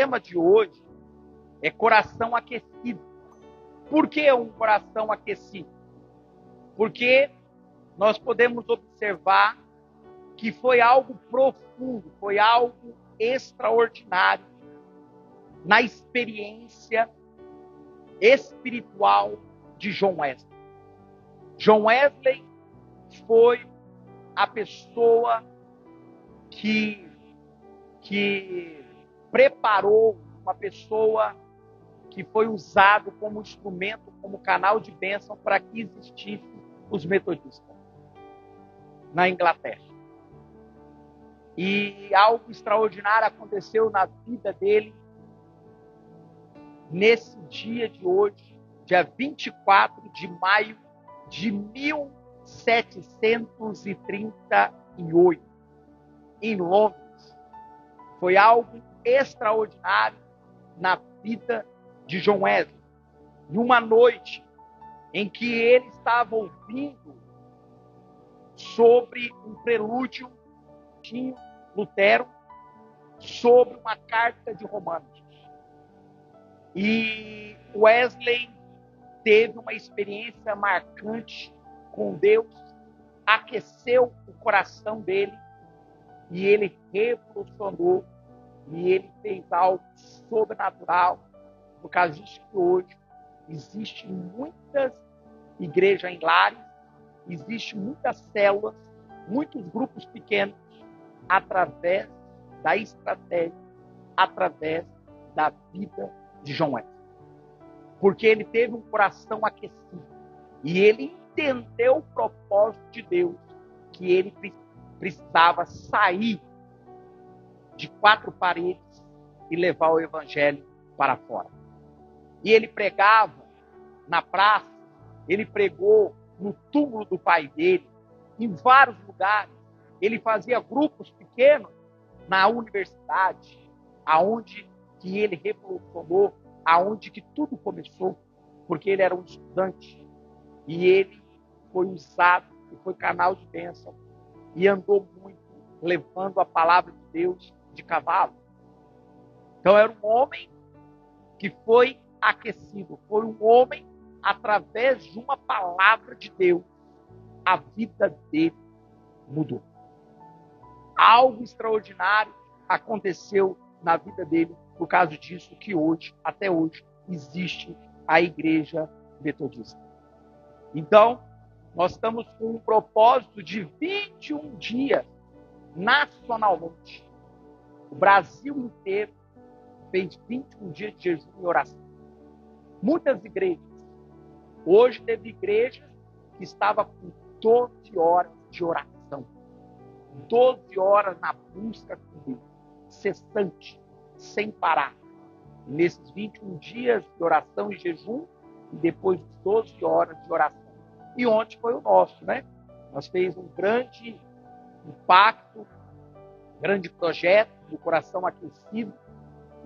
tema de hoje é coração aquecido. Por que um coração aquecido? Porque nós podemos observar que foi algo profundo, foi algo extraordinário na experiência espiritual de John Wesley. John Wesley foi a pessoa que preparou, uma pessoa que foi usado como instrumento, como canal de bênção para que existissem os metodistas na Inglaterra. E algo extraordinário aconteceu na vida dele nesse dia de hoje, dia 24 de maio de 1738, em Londres. Foi algo extraordinário na vida de John Wesley. Numa noite em que ele estava ouvindo sobre um prelúdio de Lutero, sobre uma carta de Romanos. E Wesley teve uma experiência marcante com Deus, aqueceu o coração dele, e ele revolucionou, e ele fez algo sobrenatural. Por causa disso que hoje existem muitas igrejas em lares, existem muitas células, muitos grupos pequenos, através da estratégia, através da vida de John Wesley. Porque ele teve um coração aquecido, e ele entendeu o propósito de Deus, que ele precisava sair de quatro paredes e levar o evangelho para fora. E ele pregava na praça, ele pregou no túmulo do pai dele, em vários lugares. Ele fazia grupos pequenos na universidade, aonde que ele revolucionou, aonde que tudo começou, porque ele era um estudante e ele foi usado e foi canal de bênção e andou muito levando a palavra de Deus de cavalo. Então era um homem que foi aquecido, foi um homem, através de uma palavra de Deus, a vida dele mudou. Algo extraordinário aconteceu na vida dele, por causa disso que hoje, até hoje, existe a Igreja Metodista. Então, nós estamos com um propósito de 21 dias nacionalmente. O Brasil inteiro fez 21 dias de jejum e oração. Muitas igrejas. Hoje teve igreja que estava com 12 horas de oração. 12 horas na busca com Deus. Cessante, sem parar. Nesses 21 dias de oração e jejum, e depois 12 horas de oração. E ontem foi o nosso, né? Nós fizemos um grande impacto, grande projeto do coração aquecido,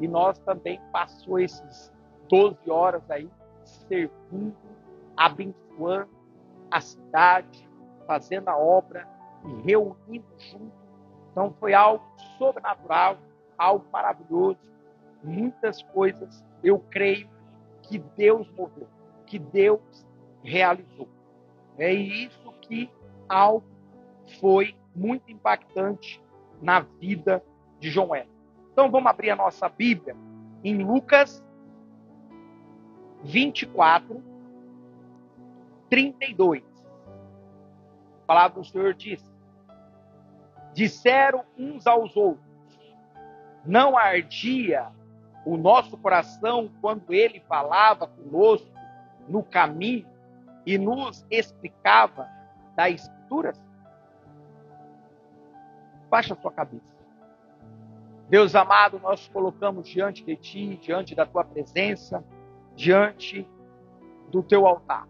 e nós também passou esses 12 horas aí servindo, abençoando a cidade, fazendo a obra e reunindo junto. Então foi algo sobrenatural, algo maravilhoso, muitas coisas eu creio que Deus moveu, que Deus realizou. É isso que algo foi muito impactante na vida de John Wesley. Então vamos abrir a nossa Bíblia em Lucas 24, 32. A palavra do Senhor diz: disseram uns aos outros, não ardia o nosso coração quando ele falava conosco no caminho e nos explicava das Escrituras? Baixa a sua cabeça. Deus amado, nós colocamos diante de Ti, diante da Tua presença, diante do Teu altar.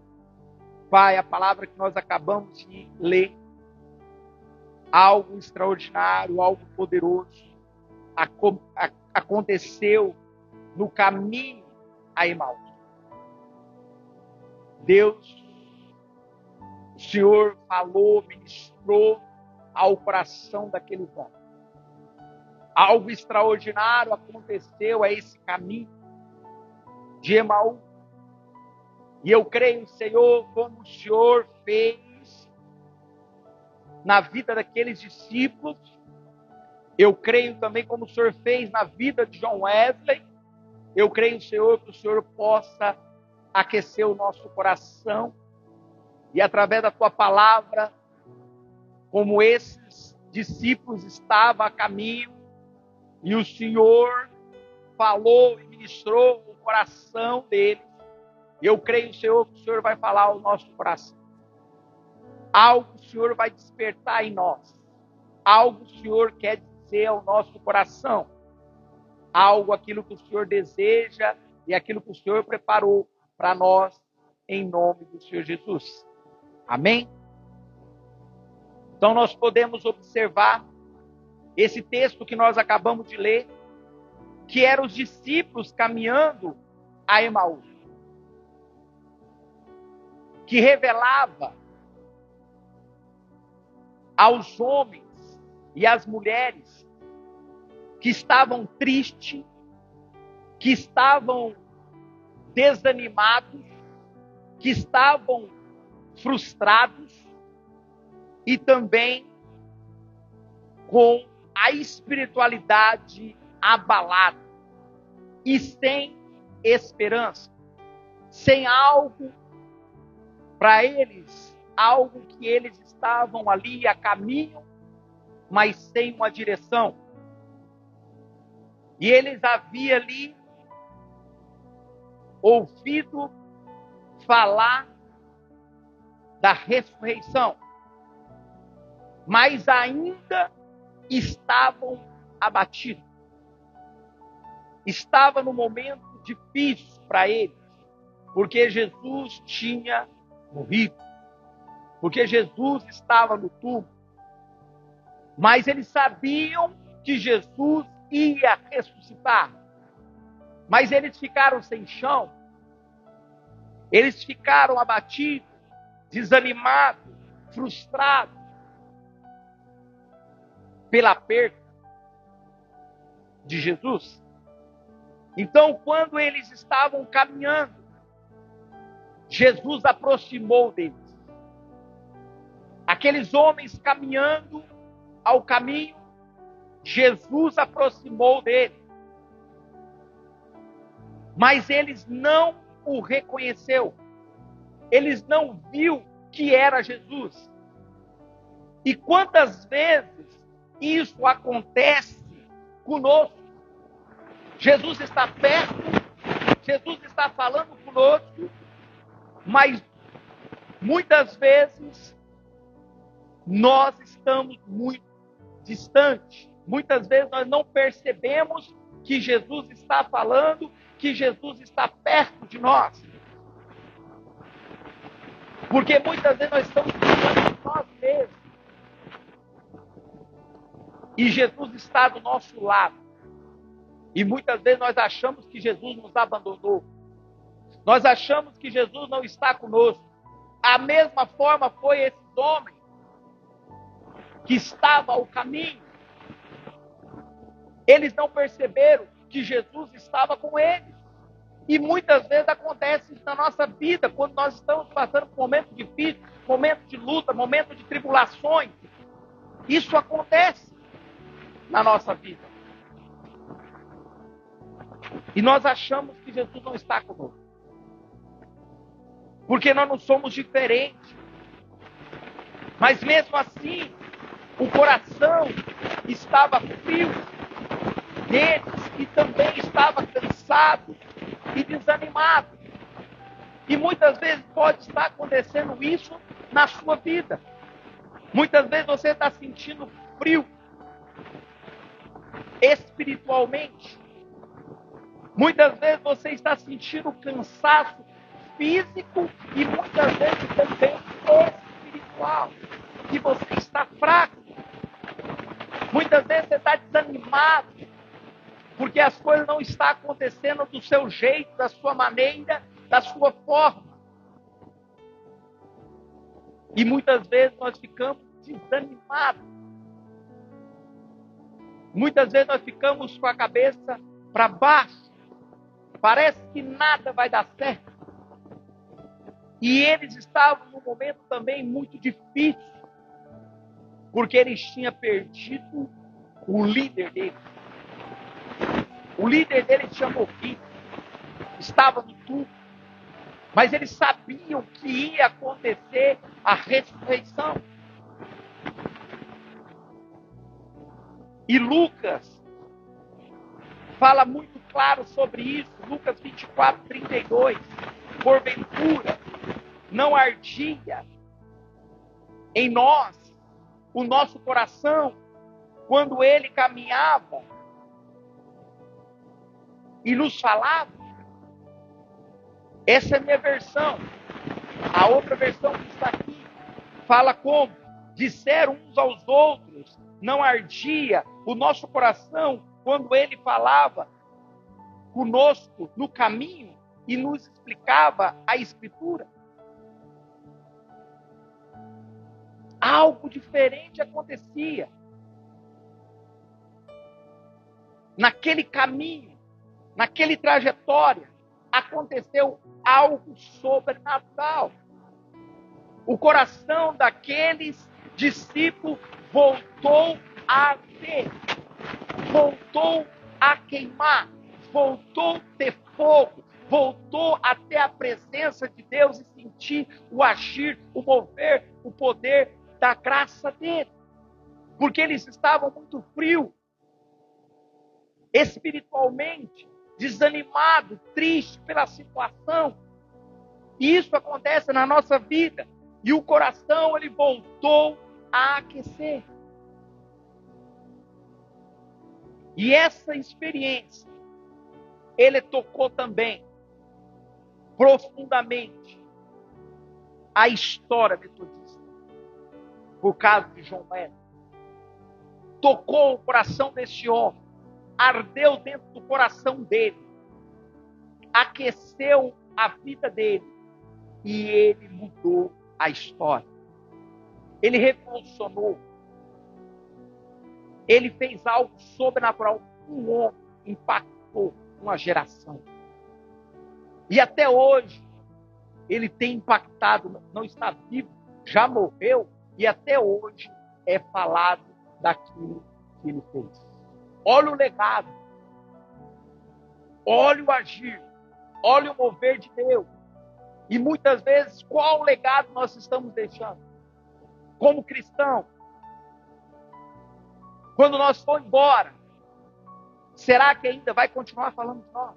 Pai, a palavra que nós acabamos de ler, algo extraordinário, algo poderoso, aconteceu no caminho a Emaús. Deus, o Senhor falou, ministrou ao coração daqueles homens. Algo extraordinário aconteceu a esse caminho de Emaús. E eu creio, Senhor, como o Senhor fez na vida daqueles discípulos. Eu creio também como o Senhor fez na vida de John Wesley. Eu creio, Senhor, que o Senhor possa aquecer o nosso coração e através da Tua palavra, como esses discípulos estavam a caminho e o Senhor falou e ministrou o coração deles, eu creio, Senhor, que o Senhor vai falar ao nosso coração. Algo o Senhor vai despertar em nós. Algo o Senhor quer dizer ao nosso coração. Algo, aquilo que o Senhor deseja e aquilo que o Senhor preparou para nós, em nome do Senhor Jesus. Amém? Então nós podemos observar esse texto que nós acabamos de ler, que eram os discípulos caminhando a Emaús, que revelava aos homens e às mulheres que estavam tristes, que estavam desanimados, que estavam frustrados e também com a espiritualidade abalada e sem esperança, sem algo para eles, algo que eles estavam ali a caminho, mas sem uma direção. E eles haviam ali ouvido falar da ressurreição, mas ainda estavam abatidos. Estava no momento difícil para eles, porque Jesus tinha morrido, porque Jesus estava no túmulo. Mas eles sabiam que Jesus ia ressuscitar. Mas eles ficaram sem chão. Eles ficaram abatidos, desanimados, frustrados pela perda de Jesus. Então, quando eles estavam caminhando, Jesus aproximou deles. Aqueles homens caminhando ao caminho, Jesus aproximou deles. Mas eles não o reconheceu. Eles não viu que era Jesus. E quantas vezes isso acontece conosco? Jesus está perto, Jesus está falando conosco, mas muitas vezes nós estamos muito distantes. Muitas vezes nós não percebemos que Jesus está falando, que Jesus está perto de nós. Porque muitas vezes nós estamos pensando em nós mesmos. E Jesus está do nosso lado. E muitas vezes nós achamos que Jesus nos abandonou. Nós achamos que Jesus não está conosco. A mesma forma foi esses homens que estavam ao caminho. Eles não perceberam que Jesus estava com eles. E muitas vezes acontece isso na nossa vida, quando nós estamos passando por momentos difíceis, momentos de luta, momentos de tribulações. Isso acontece na nossa vida. E nós achamos que Jesus não está conosco. Porque nós não somos diferentes. Mas mesmo assim, o coração estava frio deles e também estava cansado e desanimado. E muitas vezes pode estar acontecendo isso na sua vida. Muitas vezes você está sentindo frio espiritualmente. Muitas vezes você está sentindo cansaço físico e muitas vezes também espiritual. Que você está fraco. Muitas vezes você está desanimado porque as coisas não estão acontecendo do seu jeito, da sua maneira, da sua forma. E muitas vezes nós ficamos desanimados. Muitas vezes nós ficamos com a cabeça para baixo. Parece que nada vai dar certo. E eles estavam num momento também muito difícil, porque eles tinham perdido o líder deles. O líder deles tinha morrido, estava no túmulo, mas eles sabiam que ia acontecer a ressurreição. E Lucas fala muito claro sobre isso, Lucas 24, 32. Porventura, não ardia em nós o nosso coração quando ele caminhava e nos falava? Essa é a minha versão. A outra versão que está aqui fala como? Disseram uns aos outros, não ardia o nosso coração quando ele falava conosco no caminho e nos explicava a Escritura? Algo diferente acontecia. Naquele caminho, naquele trajetória, aconteceu algo sobrenatural. O coração daqueles discípulos voltou a arder, voltou a queimar, voltou a ter fogo, voltou a ter a presença de Deus e sentir o agir, o mover, o poder da graça dele. Porque eles estavam muito frios, espiritualmente, desanimados, tristes pela situação. E isso acontece na nossa vida. E o coração, ele voltou a aquecer. E essa experiência, ele tocou também profundamente a história metodista. Por causa de João Wesley. Tocou o coração desse homem. Ardeu dentro do coração dele. Aqueceu a vida dele. E ele mudou a história. Ele revolucionou. Ele fez algo sobrenatural. Um homem impactou uma geração. E até hoje, ele tem impactado, não está vivo, já morreu, e até hoje é falado daquilo que ele fez. Olha o legado. Olha o agir. Olha o mover de Deus. E muitas vezes, qual legado nós estamos deixando? Como cristão. Quando nós for embora, será que ainda vai continuar falando de nós?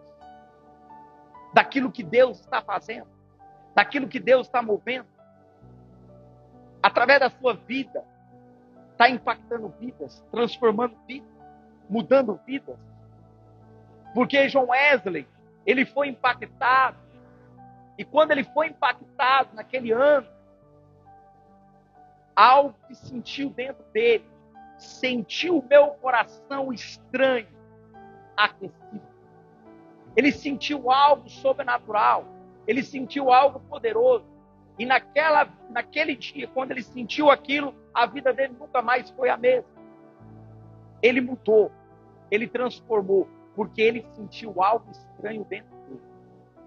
Daquilo que Deus está fazendo? Daquilo que Deus está movendo? Através da sua vida, está impactando vidas, transformando vidas, mudando vidas. Porque João Wesley, ele foi impactado. E quando ele foi impactado naquele ano, algo que sentiu dentro dele, sentiu o meu coração estranho, aquecido. Ele sentiu algo sobrenatural. Ele sentiu algo poderoso. E naquele dia, quando ele sentiu aquilo, a vida dele nunca mais foi a mesma. Ele mudou. Ele transformou. Porque ele sentiu algo estranho dentro dele.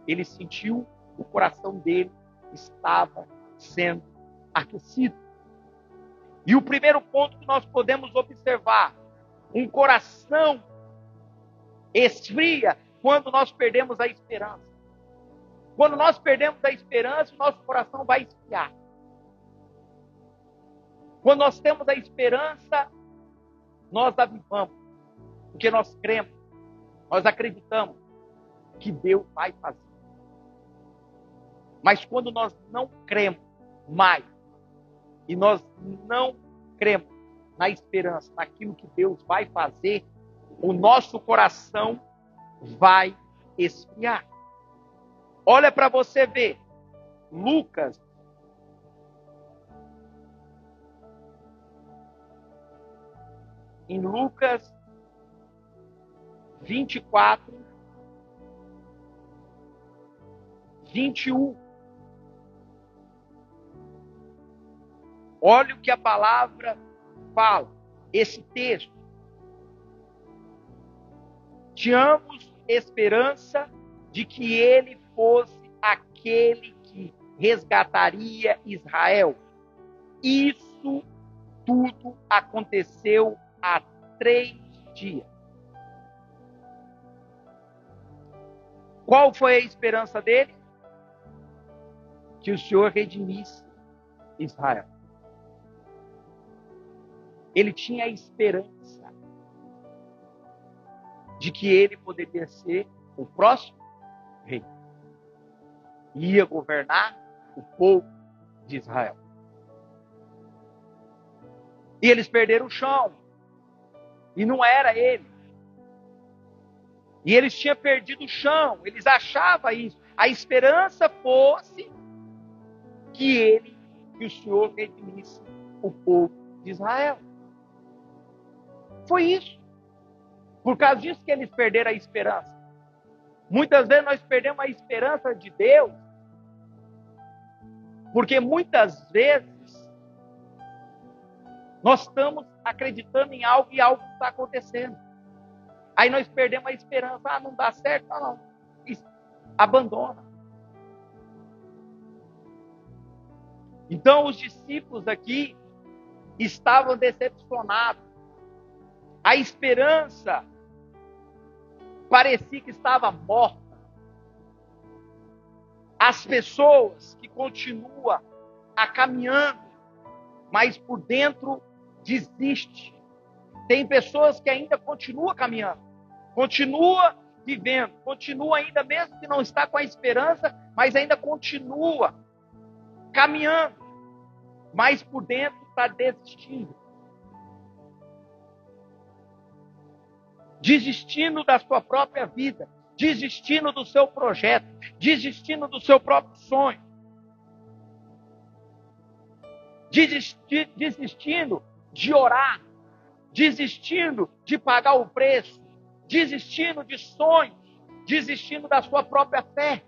Ele sentiu o coração dele estava sendo aquecido. E o primeiro ponto que nós podemos observar, um coração esfria quando nós perdemos a esperança. Quando nós perdemos a esperança, o nosso coração vai esfriar. Quando nós temos a esperança, nós avivamos. Porque nós cremos, nós acreditamos que Deus vai fazer. Mas quando nós não cremos mais, e nós não cremos na esperança, naquilo que Deus vai fazer, o nosso coração vai esfriar. Olha para você ver. Lucas. Em Lucas 24, 21. Olha o que a palavra fala. Esse texto. tínhamos esperança de que ele fosse aquele que resgataria Israel. Isso tudo aconteceu há 3 dias. Qual foi a esperança dele? Que o Senhor redimisse Israel. Ele tinha a esperança de que ele poderia ser o próximo rei. Ia governar o povo de Israel. E eles perderam o chão. E não era ele. E eles tinham perdido o chão. Eles achavam isso. A esperança fosse que o Senhor redimisse o povo de Israel. Foi isso. Por causa disso que eles perderam a esperança. Muitas vezes nós perdemos a esperança de Deus, porque muitas vezes nós estamos acreditando em algo e algo está acontecendo. Aí nós perdemos a esperança. Ah, não dá certo? Não. Abandona. Então os discípulos aqui estavam decepcionados. A esperança parecia que estava morta. As pessoas que continuam caminhando, mas por dentro desiste. Tem pessoas que ainda continuam caminhando, continua vivendo, continua ainda, mesmo que não está com a esperança, mas ainda continua caminhando, mas por dentro está desistindo. Desistindo da sua própria vida, desistindo do seu projeto, desistindo do seu próprio sonho, desistindo de orar, desistindo de pagar o preço, desistindo de sonhos, desistindo da sua própria fé.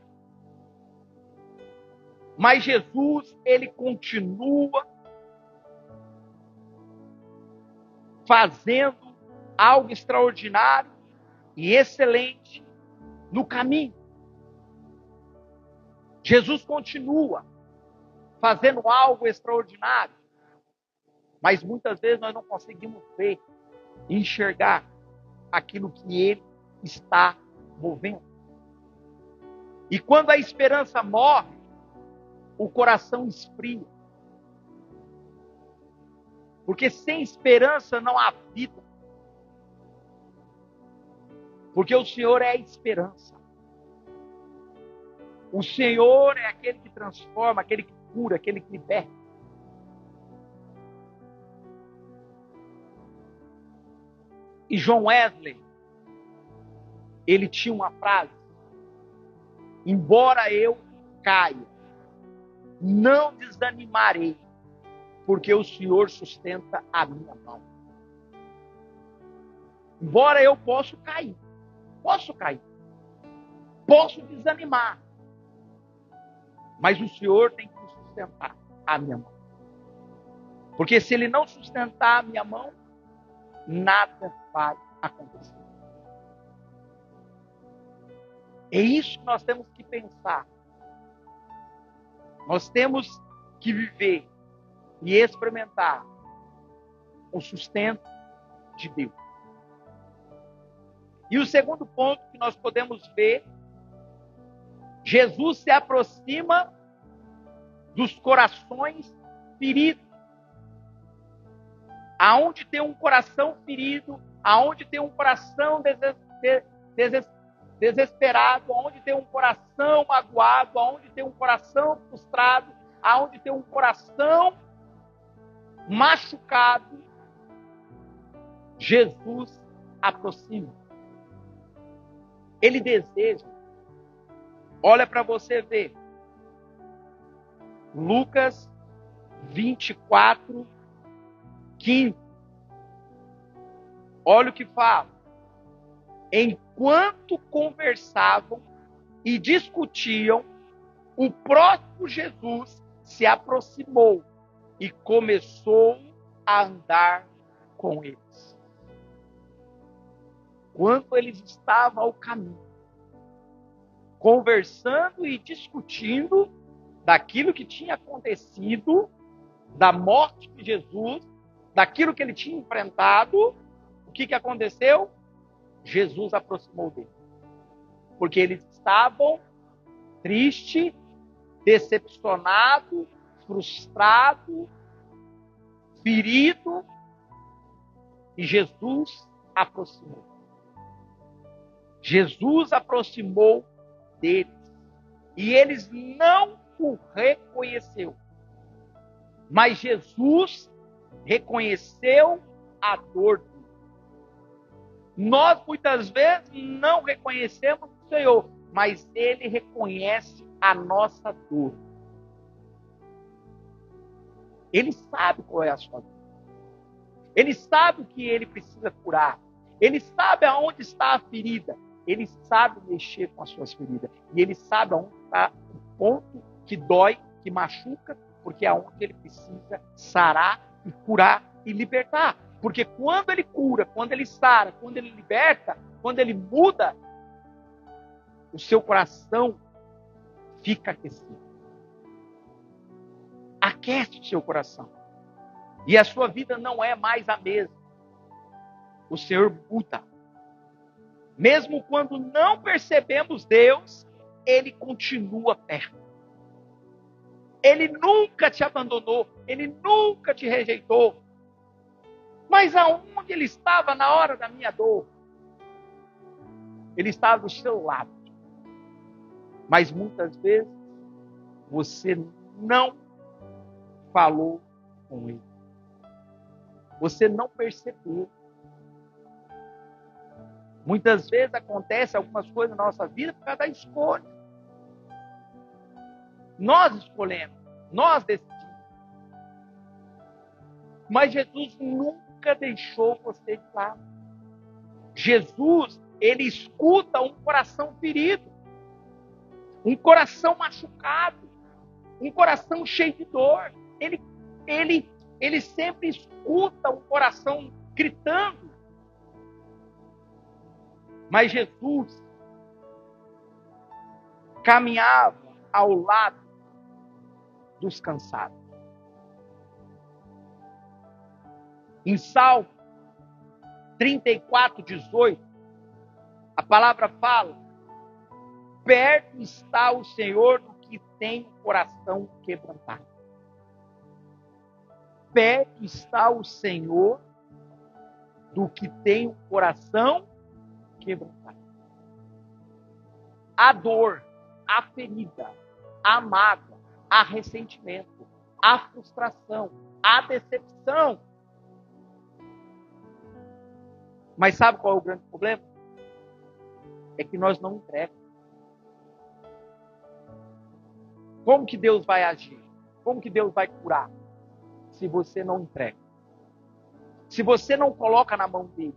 Mas Jesus, ele continua fazendo algo extraordinário e excelente no caminho. Jesus continua fazendo algo extraordinário, mas muitas vezes nós não conseguimos ver, enxergar aquilo que ele está movendo. E quando a esperança morre, o coração esfria. Porque sem esperança não há vida. Porque o Senhor é a esperança. O Senhor é aquele que transforma, aquele que cura, aquele que liberta. E John Wesley, ele tinha uma frase: embora eu caia, não desanimarei, porque o Senhor sustenta a minha mão. Embora eu possa cair, posso desanimar, mas o Senhor tem que sustentar a minha mão. Porque se Ele não sustentar a minha mão, nada vai acontecer. É isso que nós temos que pensar. Nós temos que viver e experimentar o sustento de Deus. E o segundo ponto que nós podemos ver, Jesus se aproxima dos corações feridos. Aonde tem um coração ferido, aonde tem um coração desesperado, aonde tem um coração magoado, aonde tem um coração frustrado, aonde tem um coração machucado, Jesus aproxima. Ele deseja. Olha para você ver. Lucas 24, 15. Olha o que fala. Enquanto conversavam e discutiam, o próprio Jesus se aproximou e começou a andar com eles. quando eles estavam ao caminho, conversando e discutindo daquilo que tinha acontecido, da morte de Jesus, daquilo que ele tinha enfrentado, o que aconteceu? Jesus aproximou dele. Porque eles estavam tristes, decepcionados, frustrados, feridos, e Jesus aproximou. Jesus aproximou deles. E eles não o reconheceu. Mas Jesus reconheceu a dor dele. Nós, muitas vezes, não reconhecemos o Senhor, mas Ele reconhece a nossa dor. Ele sabe qual é a sua dor. Ele sabe o que Ele precisa curar. Ele sabe aonde está a ferida. Ele sabe mexer com as suas feridas. E Ele sabe aonde está o ponto que dói, que machuca, porque é aonde Ele precisa sarar e curar e libertar. Porque quando Ele cura, quando Ele sara, quando Ele liberta, quando Ele muda, o seu coração fica aquecido. Aquece o seu coração. E a sua vida não é mais a mesma. O Senhor muda. Mesmo quando não percebemos Deus, Ele continua perto. Ele nunca te abandonou. Ele nunca te rejeitou. Mas aonde Ele estava na hora da minha dor? Ele estava do seu lado. Mas muitas vezes você não falou com Ele. Você não percebeu. Muitas vezes acontece algumas coisas na nossa vida por causa da escolha. Nós escolhemos, nós decidimos. Mas Jesus nunca deixou você de lado. Jesus, Ele escuta um coração ferido, um coração machucado, um coração cheio de dor. Ele sempre escuta um coração gritando. Mas Jesus caminhava ao lado dos cansados. Em Salmo 34:18, a palavra fala: perto está o Senhor do que tem o coração quebrantado. Perto está o Senhor do que tem o coração quebrantado. A dor, a ferida, a mágoa, a ressentimento, a frustração, a decepção. Mas sabe qual é o grande problema? É que nós não entregamos. Como que Deus vai agir? Como que Deus vai curar? Se você não entrega. Se você não coloca na mão dele.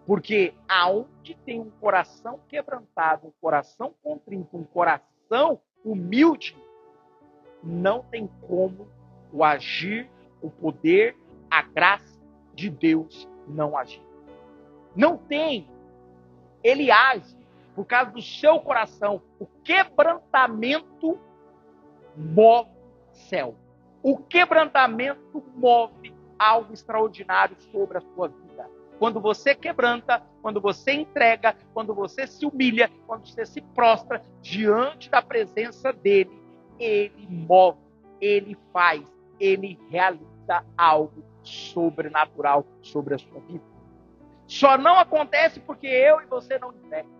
Porque aonde tem um coração quebrantado, um coração contrito, um coração humilde, não tem como o agir, o poder, a graça de Deus não agir. Não tem. Ele age por causa do seu coração. O quebrantamento move o céu. O quebrantamento move algo extraordinário sobre a sua vida. Quando você quebranta, quando você entrega, quando você se humilha, quando você se prostra diante da presença dele, ele move, ele faz, ele realiza algo sobrenatural sobre a sua vida. Só não acontece porque eu e você não entregam.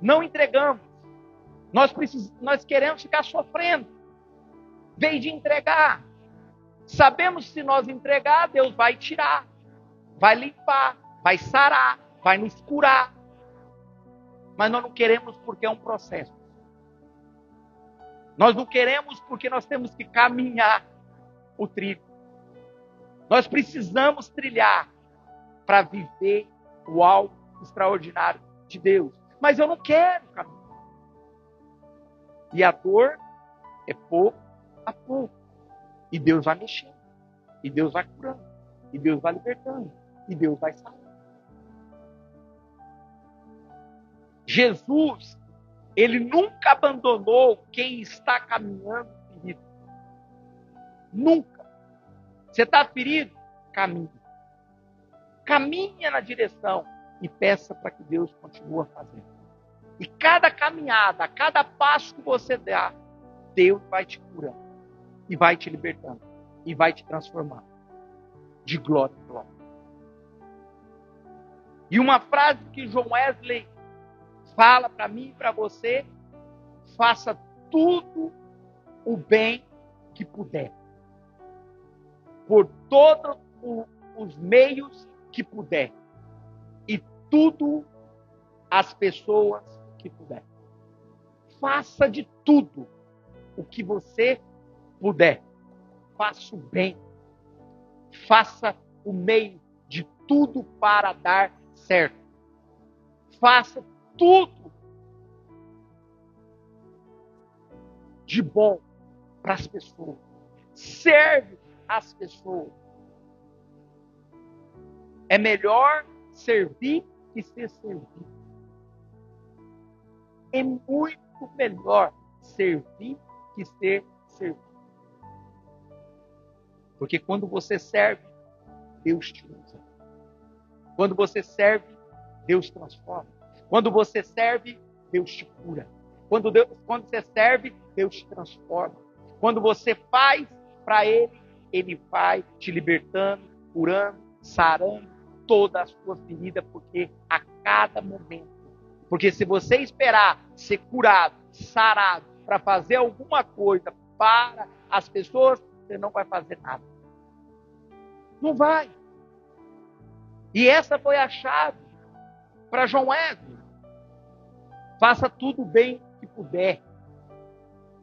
Não entregamos. Nós queremos ficar sofrendo. Em vez de entregar. Sabemos que se nós entregar, Deus vai tirar. Vai limpar. Vai sarar. Vai nos curar. Mas nós não queremos porque é um processo. Nós não queremos porque nós temos que caminhar o trilho. Nós precisamos trilhar para viver o algo extraordinário de Deus. Mas eu não quero caminhar. E a dor é pouco a pouco. E Deus vai mexendo. E Deus vai curando. E Deus vai libertando. e Deus vai sarar. Jesus, ele nunca abandonou quem está caminhando ferido. Nunca. Você está ferido? Caminhe. Caminha na direção e peça para que Deus continue fazendo. E cada caminhada, cada passo que você dá, Deus vai te curando e vai te libertando e vai te transformando de glória em glória. E uma frase que John Wesley fala para mim e para você: faça tudo o bem que puder, por todos os meios que puder, e tudo as pessoas que puder. Faça de tudo o que você puder. Faça o bem. Faça o meio de tudo para dar certo. Faça tudo de bom para as pessoas. Serve as pessoas. É melhor servir que ser servido. É muito melhor servir que ser servido. Porque quando você serve, Deus te usa. Quando você serve, Deus transforma. Quando você serve, Deus te cura. Quando você serve, Deus te transforma. Quando você faz para Ele, Ele vai te libertando, curando, sarando todas as suas feridas, porque a cada momento. Porque se você esperar ser curado, sarado, para fazer alguma coisa para as pessoas, você não vai fazer nada. Não vai. E essa foi a chave para John Wesley. Faça tudo bem que puder.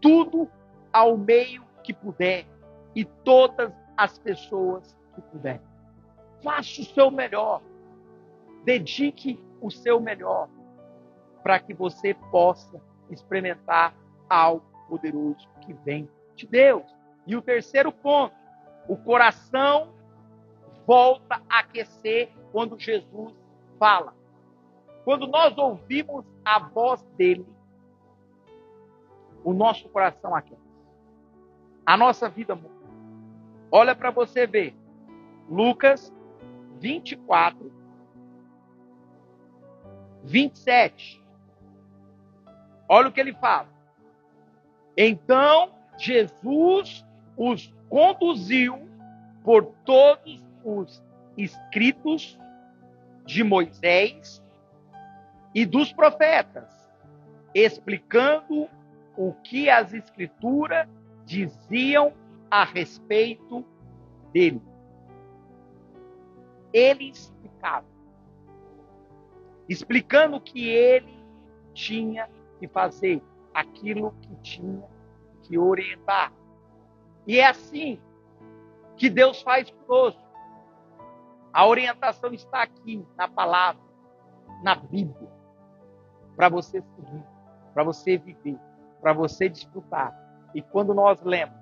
Tudo ao meio que puder. E todas as pessoas que puder. Faça o seu melhor. Dedique o seu melhor para que você possa experimentar algo poderoso que vem de Deus. E o terceiro ponto, o coração volta a aquecer quando Jesus fala. Quando nós ouvimos a voz dele, o nosso coração aquece. A nossa vida muda. Olha para você ver. Lucas 24, 27. Olha o que ele fala. Então, Jesus os conduziu por todos os escritos de Moisés e dos profetas, explicando o que as escrituras diziam a respeito dele. Ele explicava, explicando que ele tinha que fazer, aquilo que tinha que orientar. E é assim que Deus faz conosco. A orientação está aqui, na palavra, na Bíblia, para você seguir, para você viver, para você desfrutar. E quando nós lemos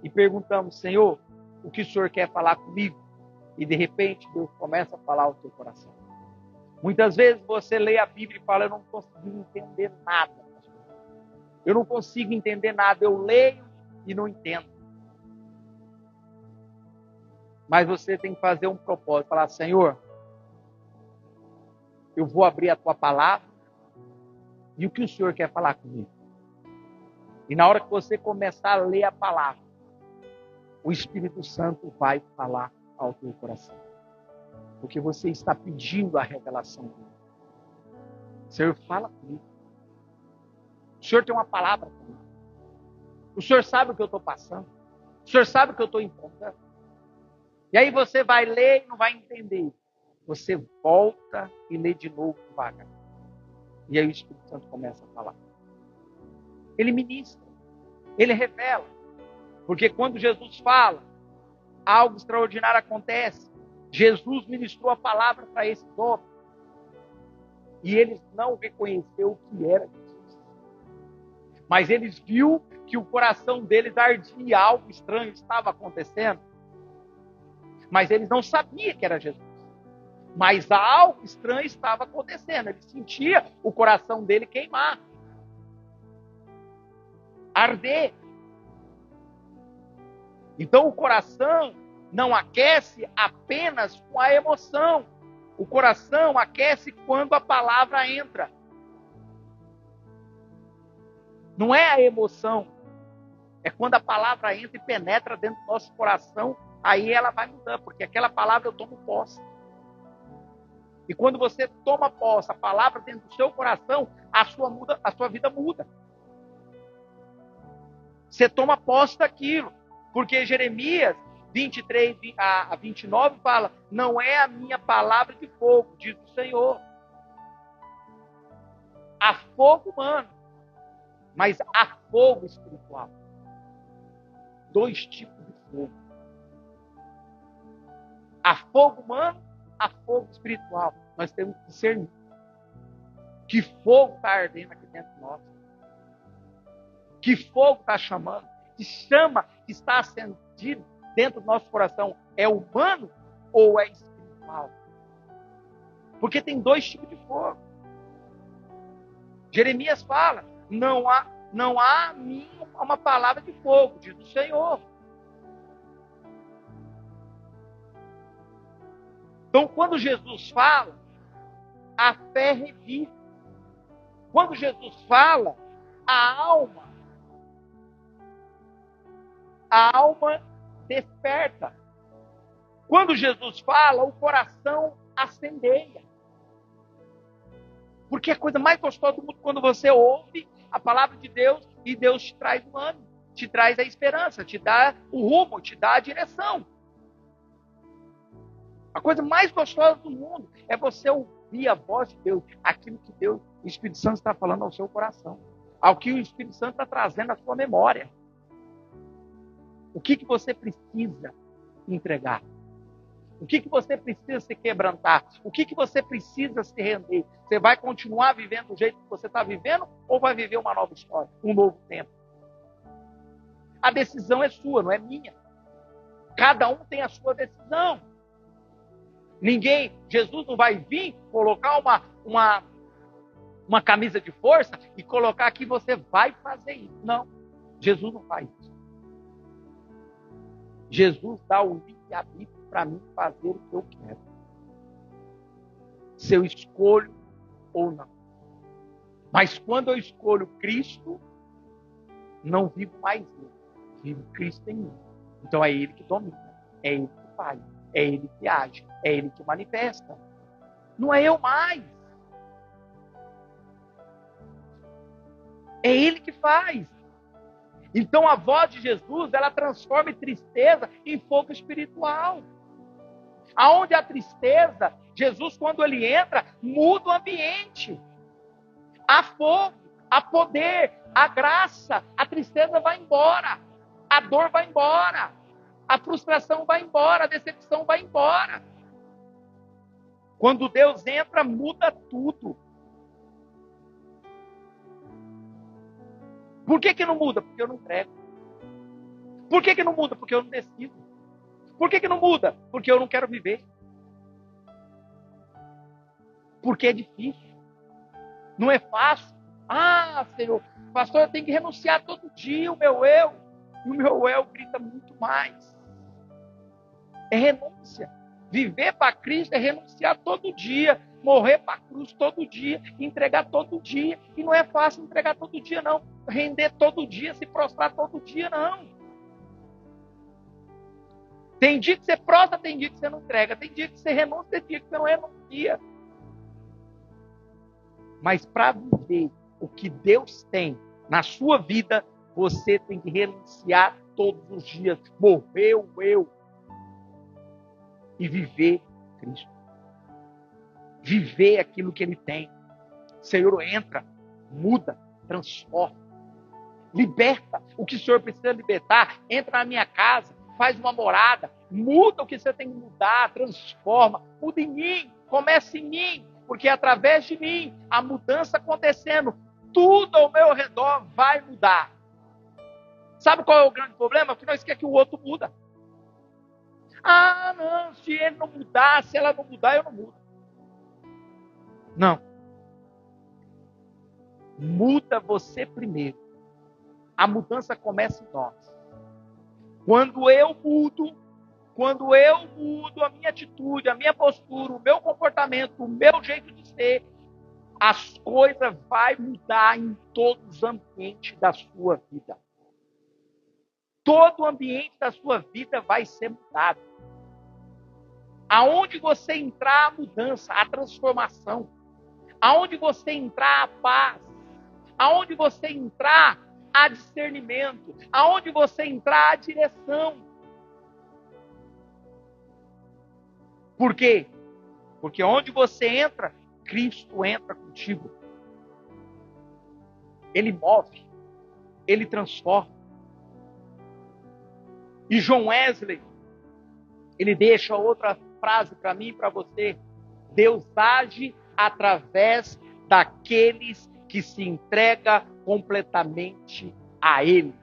e perguntamos, Senhor, o que o Senhor quer falar comigo? E de repente Deus começa a falar ao teu coração. Muitas vezes você lê a Bíblia e fala, eu não consegui entender nada. Eu não consigo entender nada, eu leio e não entendo. Mas você tem que fazer um propósito, falar, Senhor, eu vou abrir a tua palavra e o que o Senhor quer falar comigo. E na hora que você começar a ler a palavra, o Espírito Santo vai falar ao teu coração. Porque você está pedindo a revelação dele. Senhor, fala comigo. O Senhor tem uma palavra comigo. O Senhor sabe o que eu estou passando. O Senhor sabe o que eu estou enfrentando. E aí você vai ler e não vai entender. Você volta e lê de novo devagar. E aí o Espírito Santo começa a falar. Ele ministra. Ele revela. Porque quando Jesus fala, algo extraordinário acontece. Jesus ministrou a palavra para esses homens. E eles não reconheceram o que era Jesus. Mas eles viram que o coração deles ardia, algo estranho estava acontecendo. Mas eles não sabiam que era Jesus. Mas algo estranho estava acontecendo. Ele sentia o coração dele queimar, arder. Então o coração não aquece apenas com a emoção. O coração aquece quando a palavra entra. Não é a emoção. É quando a palavra entra e penetra dentro do nosso coração. Aí ela vai mudando, porque aquela palavra eu tomo posse. E quando você toma posse, a palavra dentro do seu coração, a sua vida muda. Você toma posse daquilo. Porque Jeremias 23 a 29 fala: não é a minha palavra de fogo, diz o Senhor. Há fogo humano, mas há fogo espiritual. Dois tipos de fogo. Há fogo humano, há fogo espiritual. Nós temos que discernir que fogo está ardendo aqui dentro de nós. Que fogo está chamando. Que chama que está acendido dentro do nosso coração. É humano ou é espiritual? Porque tem dois tipos de fogo. Jeremias fala: não há em mim uma palavra de fogo, diz o Senhor. Então, quando Jesus fala, a fé revive. Quando Jesus fala, a alma desperta. Quando Jesus fala, o coração acendeia. Porque é a coisa mais gostosa do mundo quando você ouve a palavra de Deus e Deus te traz o ânimo, te traz a esperança, te dá o rumo, te dá a direção. A coisa mais gostosa do mundo é você ouvir a voz de Deus, aquilo que Deus, o Espírito Santo está falando ao seu coração, ao que o Espírito Santo está trazendo à sua memória. O que você precisa entregar? O que você precisa se quebrantar? O que você precisa se render? Você vai continuar vivendo do jeito que você está vivendo ou vai viver uma nova história, um novo tempo? A decisão é sua, não é minha. Cada um tem a sua decisão. Jesus não vai vir colocar uma camisa de força e colocar aqui, você vai fazer isso. Não, Jesus não faz isso. Jesus dá o livre-arbítrio para mim fazer o que eu quero. Se eu escolho ou não. Mas quando eu escolho Cristo, não vivo mais eu. Vivo Cristo em mim. Então é Ele que domina. É Ele que faz. É Ele que age. É Ele que manifesta. Não é eu mais. É Ele que faz. Então a voz de Jesus, ela transforma tristeza em fogo espiritual. Aonde a tristeza, Jesus, quando ele entra, muda o ambiente. Há fogo, há poder, há graça. A tristeza vai embora. A dor vai embora. A frustração vai embora. A decepção vai embora. Quando Deus entra, muda tudo. Por que não muda? Porque eu não entrego. Por que não muda? Porque eu não decido. Por que não muda? Porque eu não quero viver. Porque é difícil. Não é fácil. Ah, Senhor, pastor, eu tenho que renunciar todo dia o meu eu. E o meu eu grita muito mais. É renúncia. Viver para Cristo é renunciar todo dia. Morrer para a cruz todo dia. Entregar todo dia. E não é fácil entregar todo dia, não. Render todo dia, se prostrar todo dia, não. Tem dia que você prostra, tem dia que você não entrega. Tem dia que você renuncia, tem dia que você não renuncia. Mas para viver o que Deus tem na sua vida, você tem que renunciar todos os dias. Morrer o eu. E viver Cristo. Viver aquilo que Ele tem. O Senhor entra, muda, transforma. Liberta o que o Senhor precisa libertar. Entra na minha casa. Faz uma morada, muda o que você tem que mudar, transforma, muda em mim, começa em mim, porque através de mim, a mudança acontecendo, tudo ao meu redor vai mudar. Sabe qual é o grande problema? Que nós queremos que o outro muda. Ah, não, se ele não mudar, se ela não mudar, eu não mudo. Não. Muda você primeiro. A mudança começa em nós. Quando eu mudo a minha atitude, a minha postura, o meu comportamento, o meu jeito de ser, as coisas vão mudar em todos os ambientes da sua vida. Todo o ambiente da sua vida vai ser mudado. Aonde você entrar, a mudança, a transformação. Aonde você entrar, a paz. Aonde você entrar, a discernimento. Aonde você entrar, a direção. Por quê? Porque onde você entra, Cristo entra contigo. Ele move. Ele transforma. E John Wesley, ele deixa outra frase para mim e para você. Deus age através daqueles que se entregam completamente a Ele.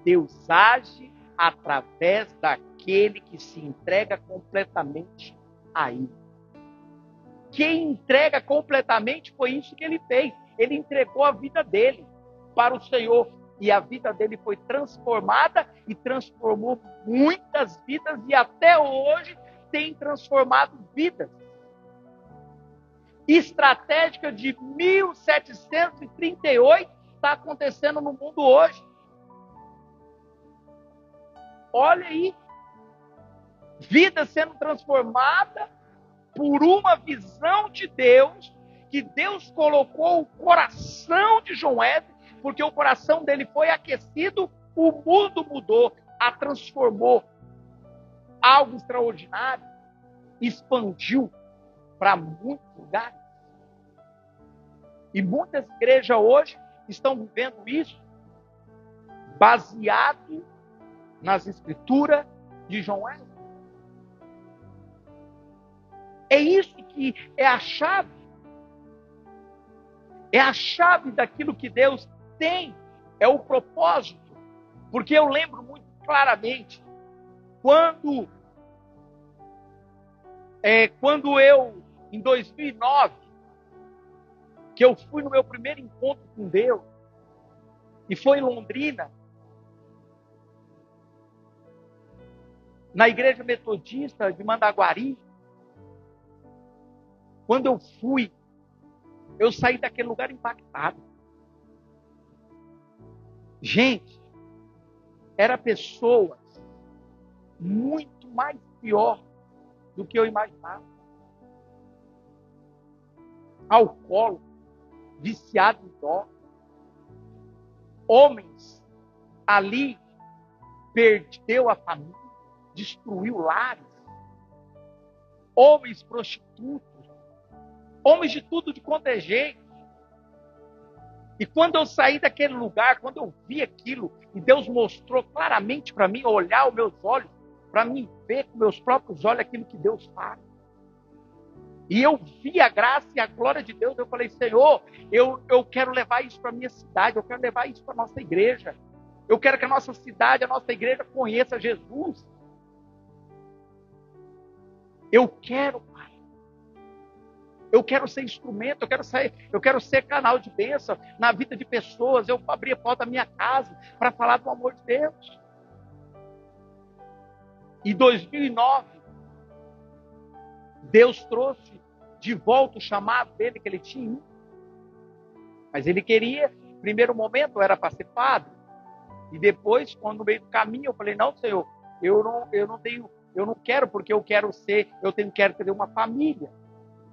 Deus age através daquele que se entrega completamente a Ele. Quem entrega completamente foi isso que ele fez. Ele entregou a vida dele para o Senhor. E a vida dele foi transformada e transformou muitas vidas e até hoje tem transformado vidas. Estratégia de 1738 está acontecendo no mundo hoje. Olha aí. Vida sendo transformada por uma visão de Deus, que Deus colocou o coração de John Wesley, porque o coração dele foi aquecido, o mundo mudou, a transformou. Algo extraordinário, expandiu para muitos lugares. E muitas igrejas hoje estão vivendo isso, baseado nas escrituras de John Wesley. É isso que é a chave. É a chave daquilo que Deus tem. É o propósito. Porque eu lembro muito claramente quando eu, em 2009, que eu fui no meu primeiro encontro com Deus, e foi em Londrina, na igreja metodista de Mandaguari. Quando eu fui, eu saí daquele lugar impactado. Gente, era pessoas muito mais pior do que eu imaginava. Alcoólatras, viciados em droga. Homens ali perdeu a família, destruiu lares. Homens prostitutos. Homens de tudo de quanto é jeito. E quando eu saí daquele lugar, quando eu vi aquilo, e Deus mostrou claramente para mim, olhar os meus olhos, para mim ver com meus próprios olhos aquilo que Deus faz. E eu vi a graça e a glória de Deus, eu falei, Senhor, eu quero levar isso para a minha cidade, eu quero levar isso para a nossa igreja. Eu quero que a nossa cidade, a nossa igreja conheça Jesus. Eu quero, Pai. Eu quero ser instrumento, eu quero ser canal de bênção na vida de pessoas. Eu abri a porta da minha casa para falar do amor de Deus. Em 2009, Deus trouxe de volta o chamado dele que ele tinha. Mas ele queria, no primeiro momento, era para ser padre. E depois, quando no meio do caminho, eu falei, não, Senhor, eu não quero, porque quero ter uma família.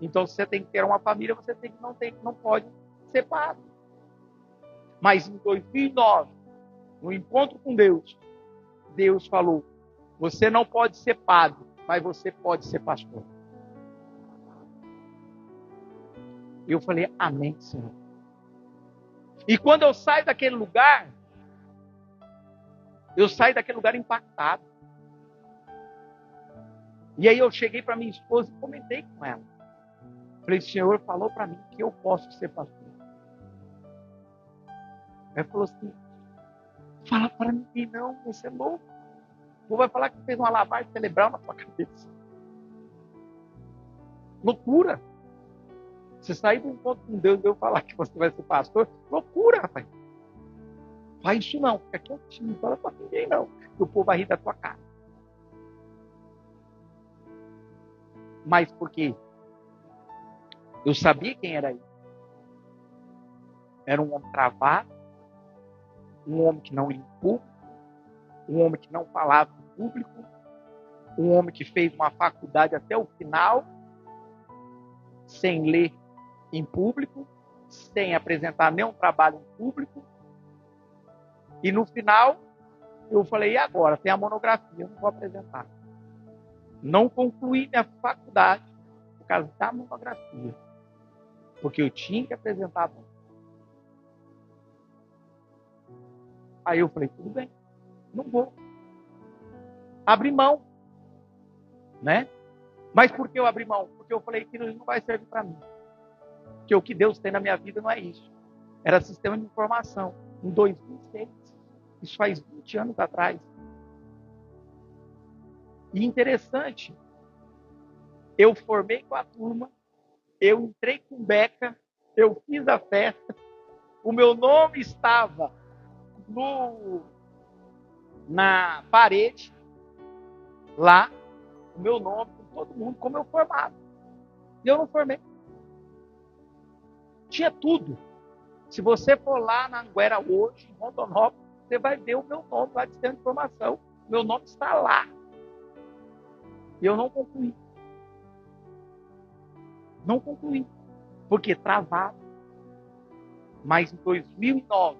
Então, se você tem que ter uma família, você não pode ser padre. Mas em 2009, no encontro com Deus, Deus falou, você não pode ser padre, mas você pode ser pastor. Eu falei, amém, Senhor. E quando eu saio daquele lugar, impactado. E aí eu cheguei para minha esposa e comentei com ela. Falei, o Senhor falou para mim que eu posso ser pastor. Ela falou assim, fala para ninguém não, você é louco. Ou vai falar que fez uma lavagem cerebral na sua cabeça. Loucura. Você sair de um encontro com Deus e eu falar que você vai ser pastor, loucura, rapaz. Faz isso não, fica quietinho, não fala pra ninguém não, que o povo vai rir da tua cara. Mas por quê? Eu sabia quem era ele. Era um homem travado, um homem que não ia em público, um homem que não falava em público, um homem que fez uma faculdade até o final, sem ler em público, sem apresentar nenhum trabalho em público. E no final, eu falei, e agora? Tem a monografia, eu não vou apresentar. Não concluí minha faculdade por causa da monografia. Porque eu tinha que apresentar a mão. Aí eu falei, tudo bem, não vou. Abri mão. Né? Mas por que eu abri mão? Porque eu falei que não vai servir para mim. Porque o que Deus tem na minha vida não é isso. Era sistema de informação. Em 2006. Isso faz 20 anos atrás. E interessante, eu formei com a turma, eu entrei com beca, eu fiz a festa, o meu nome estava na parede, lá, o meu nome, com todo mundo, como eu formava. E eu não formei. Tinha tudo. Se você for lá na Anguera hoje, em Rondonópolis, você vai ver o meu nome lá de sistema de informação. Meu nome está lá. E eu não concluí. Não concluí. Porque travado. Mas em 2009,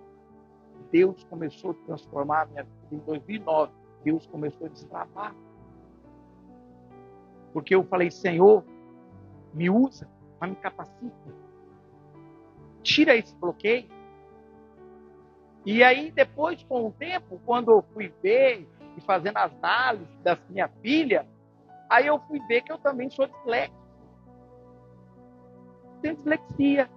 Deus começou a transformar a minha vida. Em 2009, Deus começou a destravar. Porque eu falei, Senhor, me usa, mas me capacita. Tira esse bloqueio. E aí, depois, com o tempo, quando eu fui ver e fazendo as análises da minha filha, aí eu fui ver que eu também sou disléxico. Tenho dislexia.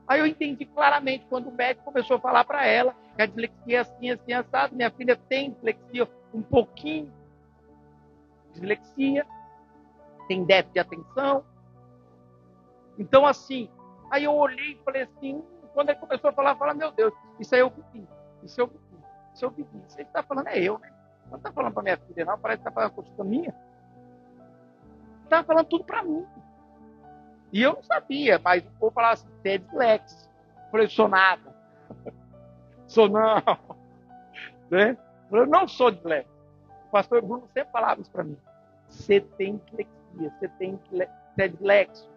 Aí eu entendi claramente quando o médico começou a falar para ela que a dislexia é assim, assim, assado. Minha filha tem dislexia, um pouquinho de dislexia, tem déficit de atenção. Então, assim, aí eu olhei e falei assim, quando ele começou a falar, meu Deus, isso aí eu vivi, isso eu vivi, isso eu vivi. Isso aí que está falando é eu, né? Não está falando para minha filha, não, parece que está falando coisa minha. Está falando tudo para mim. E eu não sabia, mas o povo falava assim, você é dislexo. Eu falei, sou nada. Sou não. Né? Eu não sou dislexo. O pastor Bruno sempre falava isso para mim. Você tem dislexia, você é dislexo.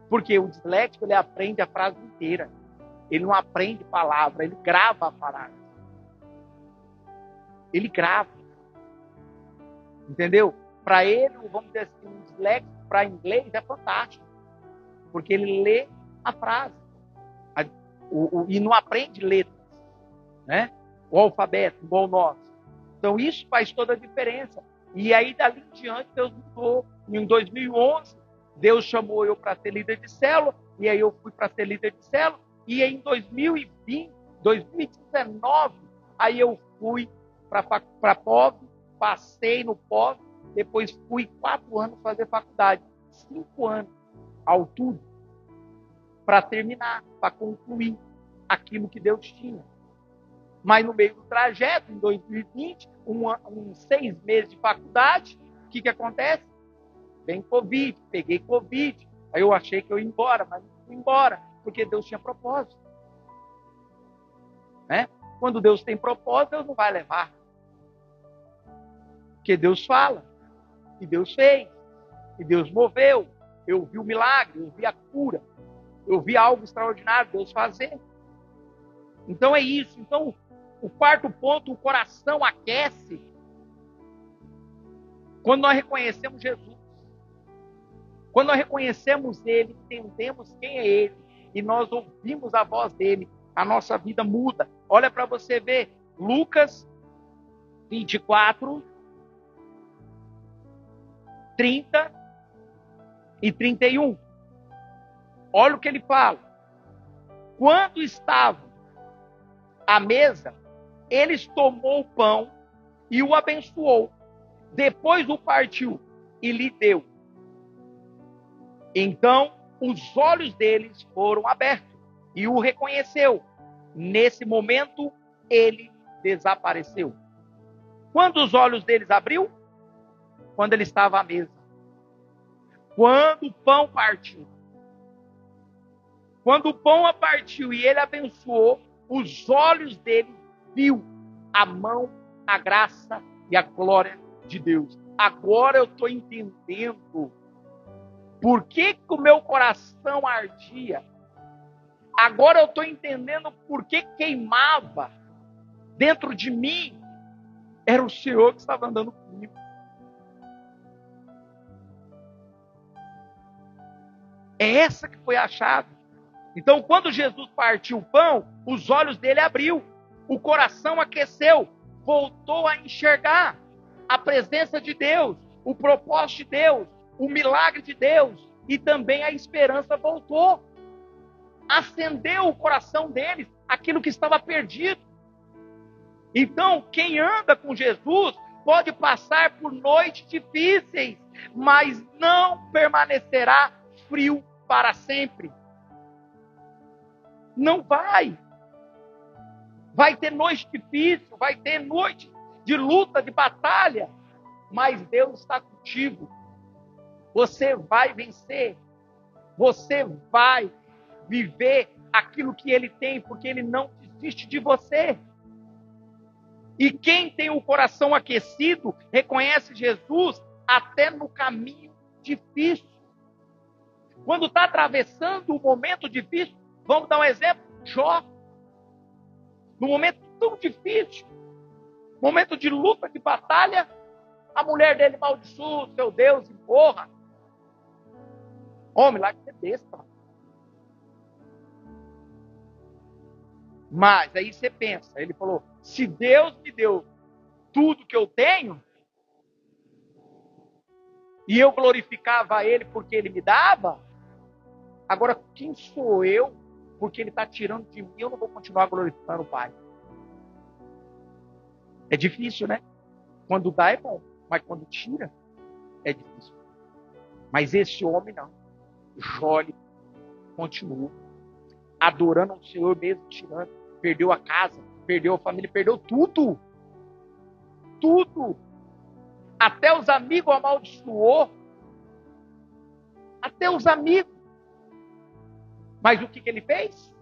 Porque o disléxico, ele aprende a frase inteira. Ele não aprende palavra, ele grava a palavra. Ele grava. Entendeu? Para ele, vamos dizer assim, um disléxico para inglês é fantástico. Porque ele lê a frase. E não aprende letras. Né? O alfabeto, igual nós. Então, isso faz toda a diferença. E aí, dali em diante, Deus mudou. Em 2011, Deus chamou eu para ser líder de célula, e aí eu fui para ser líder de célula, e aí em 2019, aí eu fui para POV, passei no POV, depois fui 4 anos fazer faculdade, 5 anos ao todo, para terminar, para concluir aquilo que Deus tinha. Mas no meio do trajeto, em 2020, uns 6 meses de faculdade, o que acontece? Vem Covid, peguei Covid. Aí eu achei que eu ia embora, mas não fui embora, porque Deus tinha propósito. Né? Quando Deus tem propósito, Deus não vai levar. Porque Deus fala, e Deus fez, e Deus moveu. Eu vi o milagre, eu vi a cura, eu vi algo extraordinário Deus fazer. Então é isso. Então, o quarto ponto, o coração aquece quando nós reconhecemos Jesus. Quando nós reconhecemos Ele, entendemos quem é Ele, e nós ouvimos a voz dEle, a nossa vida muda. Olha para você ver, Lucas 24, 30 e 31. Olha o que ele fala. Quando estavam à mesa, eles tomou o pão e o abençoou. Depois o partiu e lhe deu. Então, os olhos deles foram abertos e o reconheceu. Nesse momento, ele desapareceu. Quando os olhos deles abriu? Quando ele estava à mesa. Quando o pão partiu. Quando o pão partiu e ele abençoou, os olhos dele viu a mão, a graça e a glória de Deus. Agora eu estou entendendo por que o meu coração ardia. Agora eu estou entendendo por que queimava dentro de mim. Era o Senhor que estava andando comigo. É essa que foi a chave. Então, quando Jesus partiu o pão, os olhos dele abriu, o coração aqueceu, voltou a enxergar a presença de Deus, o propósito de Deus, o milagre de Deus, e também a esperança voltou. Acendeu o coração deles aquilo que estava perdido. Então, quem anda com Jesus pode passar por noites difíceis, mas não permanecerá frio para sempre. Não vai. Vai ter noite difícil, vai ter noite de luta, de batalha, mas Deus está contigo. Você vai vencer. Você vai viver aquilo que Ele tem, porque Ele não desiste de você. E quem tem o coração aquecido, reconhece Jesus até no caminho difícil. Quando está atravessando um momento difícil, vamos dar um exemplo, Jó. No momento tão difícil, momento de luta, de batalha, a mulher dele amaldiçoa o seu Deus e morra. Homem, lá que você é besta. Mas aí você pensa, ele falou, se Deus me deu tudo que eu tenho, e eu glorificava a Ele porque Ele me dava, agora quem sou eu? Porque Ele está tirando de mim, eu não vou continuar glorificando o Pai. É difícil, né? Quando dá é bom, mas quando tira, é difícil. Mas esse homem não. Jó continuou adorando o Senhor mesmo tirando. Perdeu a casa, perdeu a família, perdeu tudo. Tudo. Até os amigos amaldiçoou. Até os amigos. Mas o que ele fez?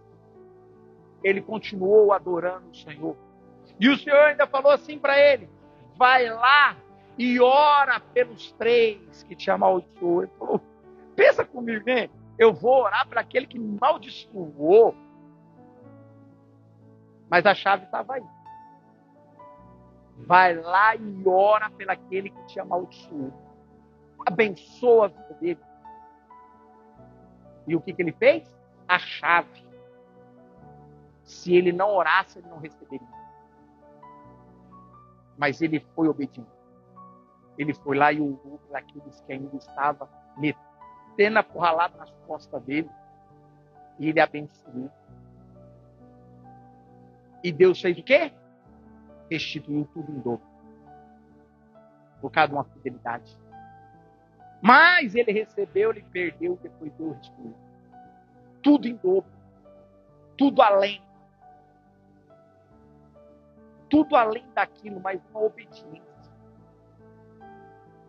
Ele continuou adorando o Senhor. E o Senhor ainda falou assim para ele, vai lá e ora pelos 3 que te amaldiçoou. Ele falou, pensa comigo, hein? Eu vou orar para aquele que me amaldiçoou. Mas a chave estava aí. Vai lá e ora pelo aquele que te amaldiçoou. Abençoa a vida dele. E o que ele fez? A chave. Se ele não orasse, ele não receberia. Mas ele foi obediente. Ele foi lá e orou para aqueles que ainda estavam metendo a porralada nas costas dele. E ele abençoou. E Deus fez o quê? Restituiu tudo em dobro. Por causa de uma fidelidade. Mas ele recebeu, ele perdeu, depois Deus restituiu. Tudo em dobro. Tudo além. Tudo além daquilo, mas uma obediência.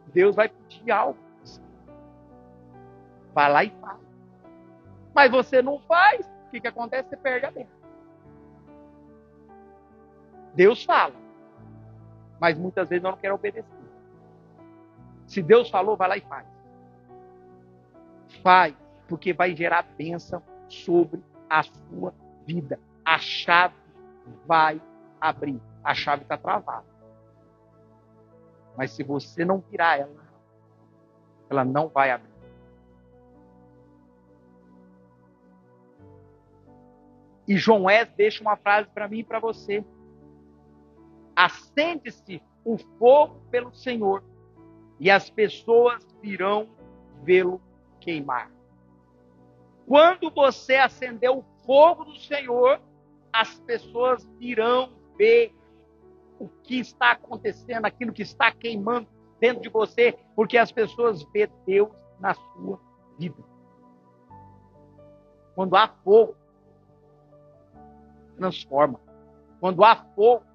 Deus vai pedir algo. Vai lá e faz. Mas você não faz, o que acontece? Você perde a benção. Deus fala, mas muitas vezes nós não queremos obedecer. Se Deus falou, vai lá e faz. Faz, porque vai gerar bênção sobre a sua vida. A chave vai abrir. A chave está travada. Mas se você não virar ela, ela não vai abrir. E João Wes deixa uma frase para mim e para você. Acende-se o fogo pelo Senhor e as pessoas virão vê-lo queimar. Quando você acender o fogo do Senhor, as pessoas virão ver o que está acontecendo, aquilo que está queimando dentro de você, porque as pessoas vê Deus na sua vida. Quando há fogo, transforma. Quando há fogo,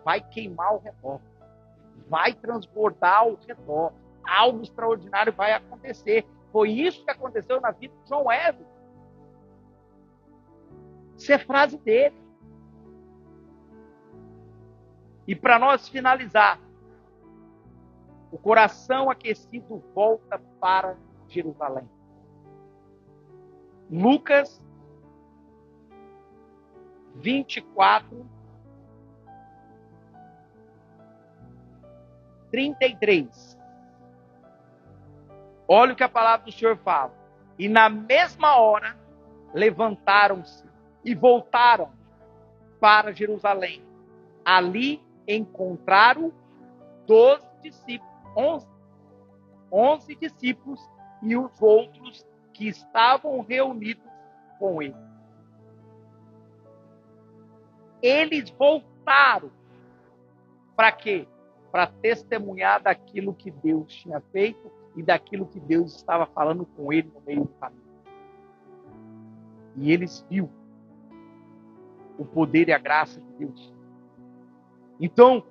vai queimar ao redor. Vai transbordar ao redor. Algo extraordinário vai acontecer. Foi isso que aconteceu na vida de João Wesley. Isso é frase dele. E para nós finalizar, o coração aquecido volta para Jerusalém. Lucas 24, 33. Olha o que a palavra do Senhor fala. E na mesma hora, levantaram-se e voltaram para Jerusalém. Ali encontraram 12 discípulos, 11 discípulos e os outros que estavam reunidos com ele. Eles voltaram para quê? Para testemunhar daquilo que Deus tinha feito e daquilo que Deus estava falando com ele no meio do caminho. E eles viram o poder e a graça de Deus. Então,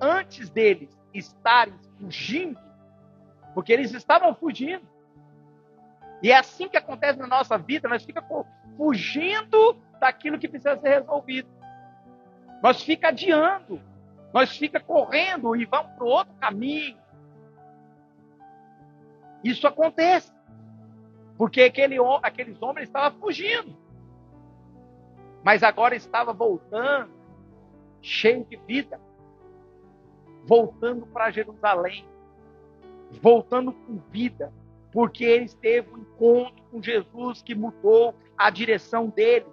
antes deles estarem fugindo, porque eles estavam fugindo, e é assim que acontece na nossa vida, nós ficamos fugindo daquilo que precisa ser resolvido. Nós ficamos adiando, nós ficamos correndo e vamos para o outro caminho. Isso acontece, porque aqueles homens estavam fugindo, mas agora estava voltando, cheio de vida, voltando para Jerusalém, voltando com vida, porque eles teve um encontro com Jesus que mudou a direção dele.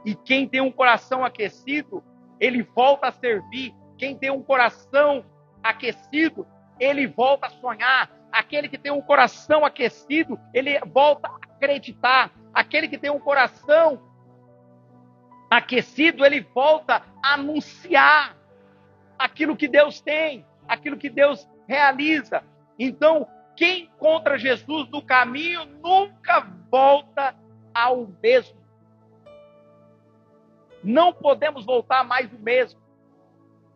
E quem tem um coração aquecido, ele volta a servir. Quem tem um coração aquecido, ele volta a sonhar. Aquele que tem um coração aquecido, ele volta a acreditar. Aquele que tem um coração aquecido, ele volta a anunciar aquilo que Deus tem, aquilo que Deus realiza. Então, quem encontra Jesus no caminho nunca volta ao mesmo. Não podemos voltar mais do mesmo.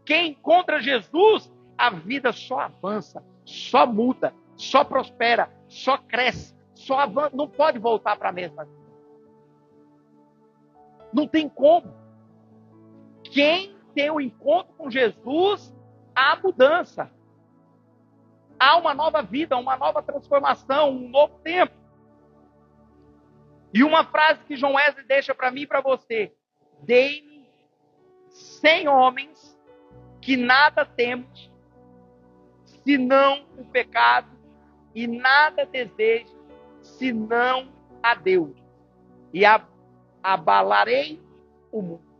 Quem encontra Jesus, a vida só avança, só muda, só prospera, só cresce, só avança. Não pode voltar para a mesma vida. Não tem como. Quem tem um encontro com Jesus, há mudança. Há uma nova vida, uma nova transformação, um novo tempo. E uma frase que João Wesley deixa para mim e para você. Dei-me 100 homens que nada temos, senão o pecado, e nada desejo, senão a Deus. E abalarei o mundo.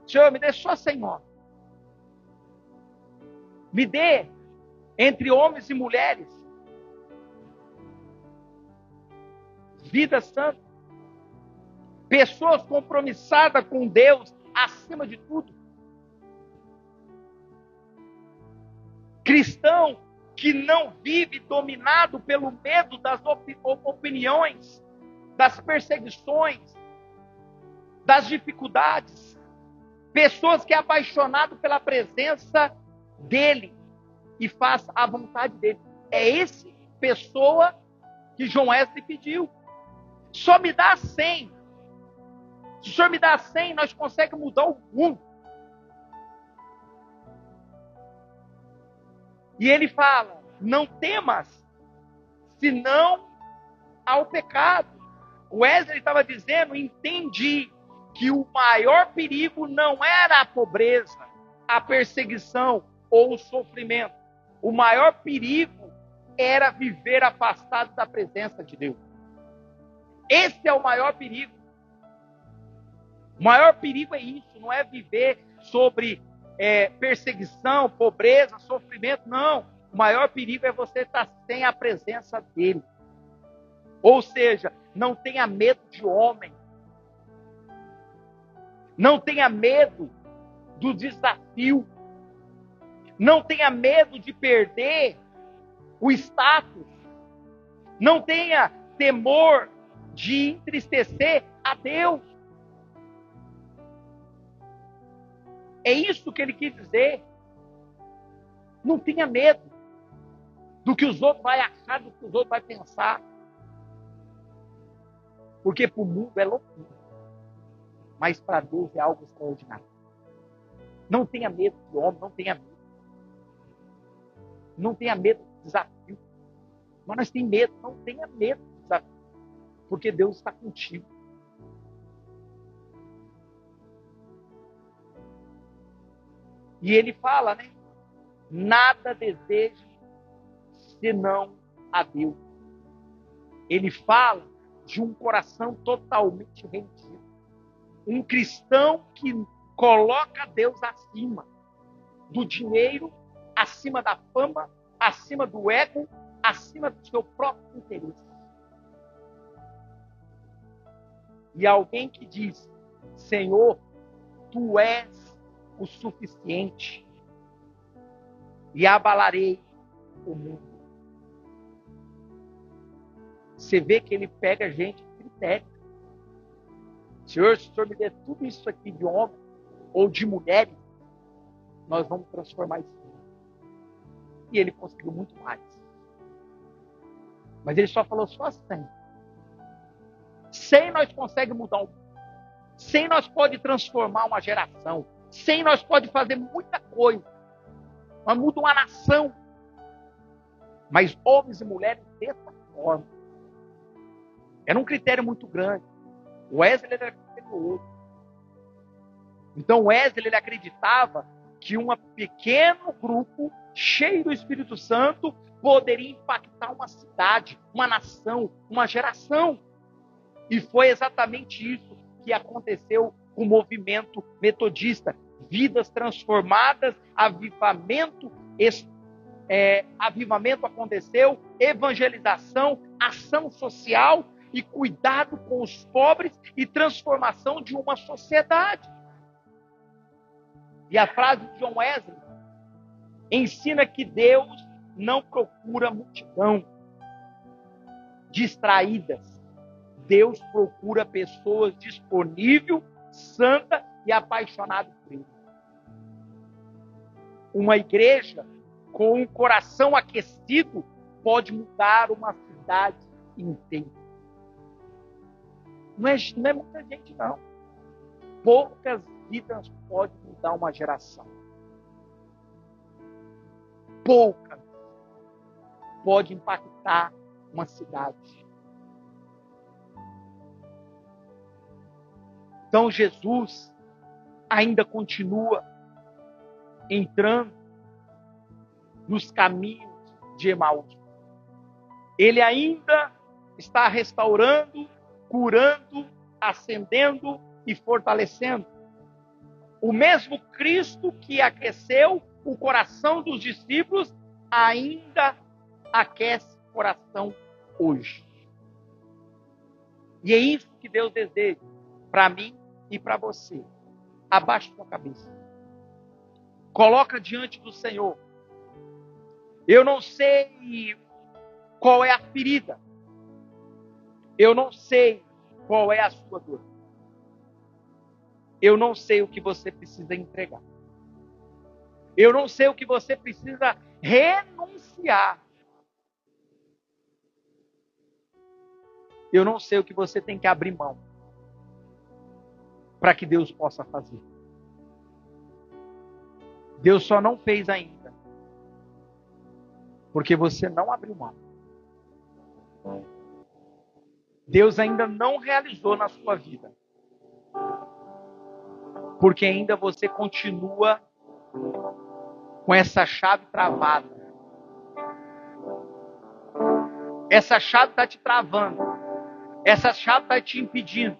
Senhor, me dê só 100 homens. Me dê entre homens e mulheres vida santa, pessoas compromissadas com Deus acima de tudo, cristão que não vive dominado pelo medo das opiniões, das perseguições, das dificuldades, pessoas que é apaixonado pela presença dele e faz a vontade dele. É esse pessoa que João Wesley pediu. Só me dá 100. Se o Senhor me dá 100, nós conseguimos mudar o mundo. E ele fala, não temas, senão ao pecado. O Wesley estava dizendo, entendi que o maior perigo não era a pobreza, a perseguição ou o sofrimento. O maior perigo era viver afastado da presença de Deus. Esse é o maior perigo. O maior perigo é isso, não é viver sobre perseguição, pobreza, sofrimento, não. O maior perigo é você estar sem a presença dele. Ou seja, não tenha medo de homem. Não tenha medo do desafio. Não tenha medo de perder o status. Não tenha temor de entristecer a Deus. É isso que ele quis dizer. Não tenha medo do que os outros vão achar, do que os outros vão pensar. Porque para o mundo é loucura. Mas para Deus é algo extraordinário. Não tenha medo do homem, não tenha medo. Não tenha medo do desafio. Mas nós temos medo, não tenha medo do desafio. Porque Deus está contigo. E ele fala, né? Nada deseje senão a Deus. Ele fala de um coração totalmente rendido. Um cristão que coloca Deus acima do dinheiro, acima da fama, acima do ego, acima do seu próprio interesse. E alguém que diz, Senhor, Tu és o suficiente e abalarei o mundo. Você vê que ele pega gente de critério. Senhor, se o Senhor me der tudo isso aqui de homem ou de mulheres, nós vamos transformar isso. E ele conseguiu muito mais. Mas ele só falou só 100. 100 nós conseguimos mudar o mundo. 100 nós pode transformar uma geração. 100 nós pode fazer muita coisa. Nós muda uma nação. Mas homens e mulheres dessa forma. Era um critério muito grande. O Wesley era criterioso. Então Wesley ele acreditava que um pequeno grupo cheio do Espírito Santo poderia impactar uma cidade, uma nação, uma geração. E foi exatamente isso que aconteceu com o movimento metodista. Vidas transformadas, avivamento aconteceu, evangelização, ação social e cuidado com os pobres e transformação de uma sociedade. E a frase de John Wesley ensina que Deus não procura multidão distraídas. Deus procura pessoas disponíveis, santas e apaixonadas por Ele. Uma igreja com um coração aquecido pode mudar uma cidade inteira. Não é muita gente, não. Poucas vidas podem mudar uma geração. Poucas podem impactar uma cidade. Então Jesus ainda continua entrando nos caminhos de Emaús. Ele ainda está restaurando, curando, acendendo e fortalecendo. O mesmo Cristo que aqueceu o coração dos discípulos ainda aquece o coração hoje. E é isso que Deus deseja para mim e para você. Abaixa sua cabeça. Coloca diante do Senhor. Eu não sei qual é a ferida. Eu não sei qual é a sua dor. Eu não sei o que você precisa entregar. Eu não sei o que você precisa renunciar. Eu não sei o que você tem que abrir mão para que Deus possa fazer. Deus só não fez ainda porque você não abriu mão. Deus ainda não realizou na sua vida porque ainda você continua com essa chave travada. Essa chave está te travando. Essa chave está te impedindo.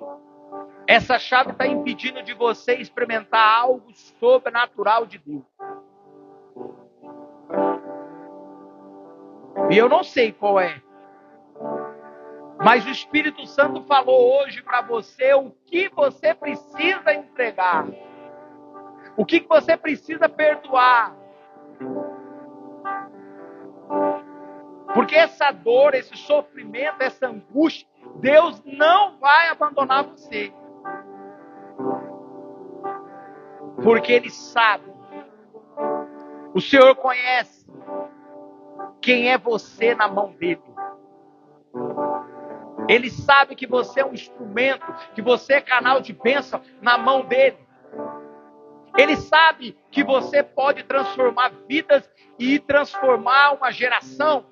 Essa chave está impedindo de você experimentar algo sobrenatural de Deus. E eu não sei qual é. Mas o Espírito Santo falou hoje para você o que você precisa entregar. O que você precisa perdoar. Porque essa dor, esse sofrimento, essa angústia, Deus não vai abandonar você. Porque Ele sabe. O Senhor conhece quem é você na mão dEle. Ele sabe que você é um instrumento, que você é canal de bênção na mão dEle. Ele sabe que você pode transformar vidas e transformar uma geração.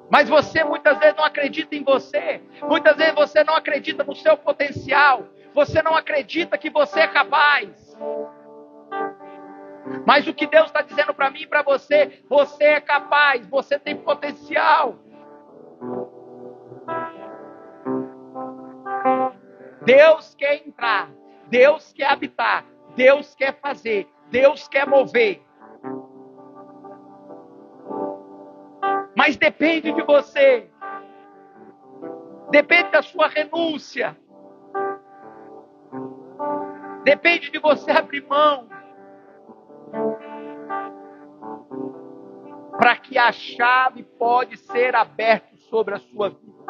Mas você muitas vezes não acredita em você. Muitas vezes você não acredita no seu potencial. Você não acredita que você é capaz. Mas o que Deus está dizendo para mim e para você, você é capaz, você tem potencial. Deus quer entrar, Deus quer habitar, Deus quer fazer, Deus quer mover. Mas depende de você. Depende da sua renúncia. Depende de você abrir mão. Para que a chave pode ser aberta sobre a sua vida.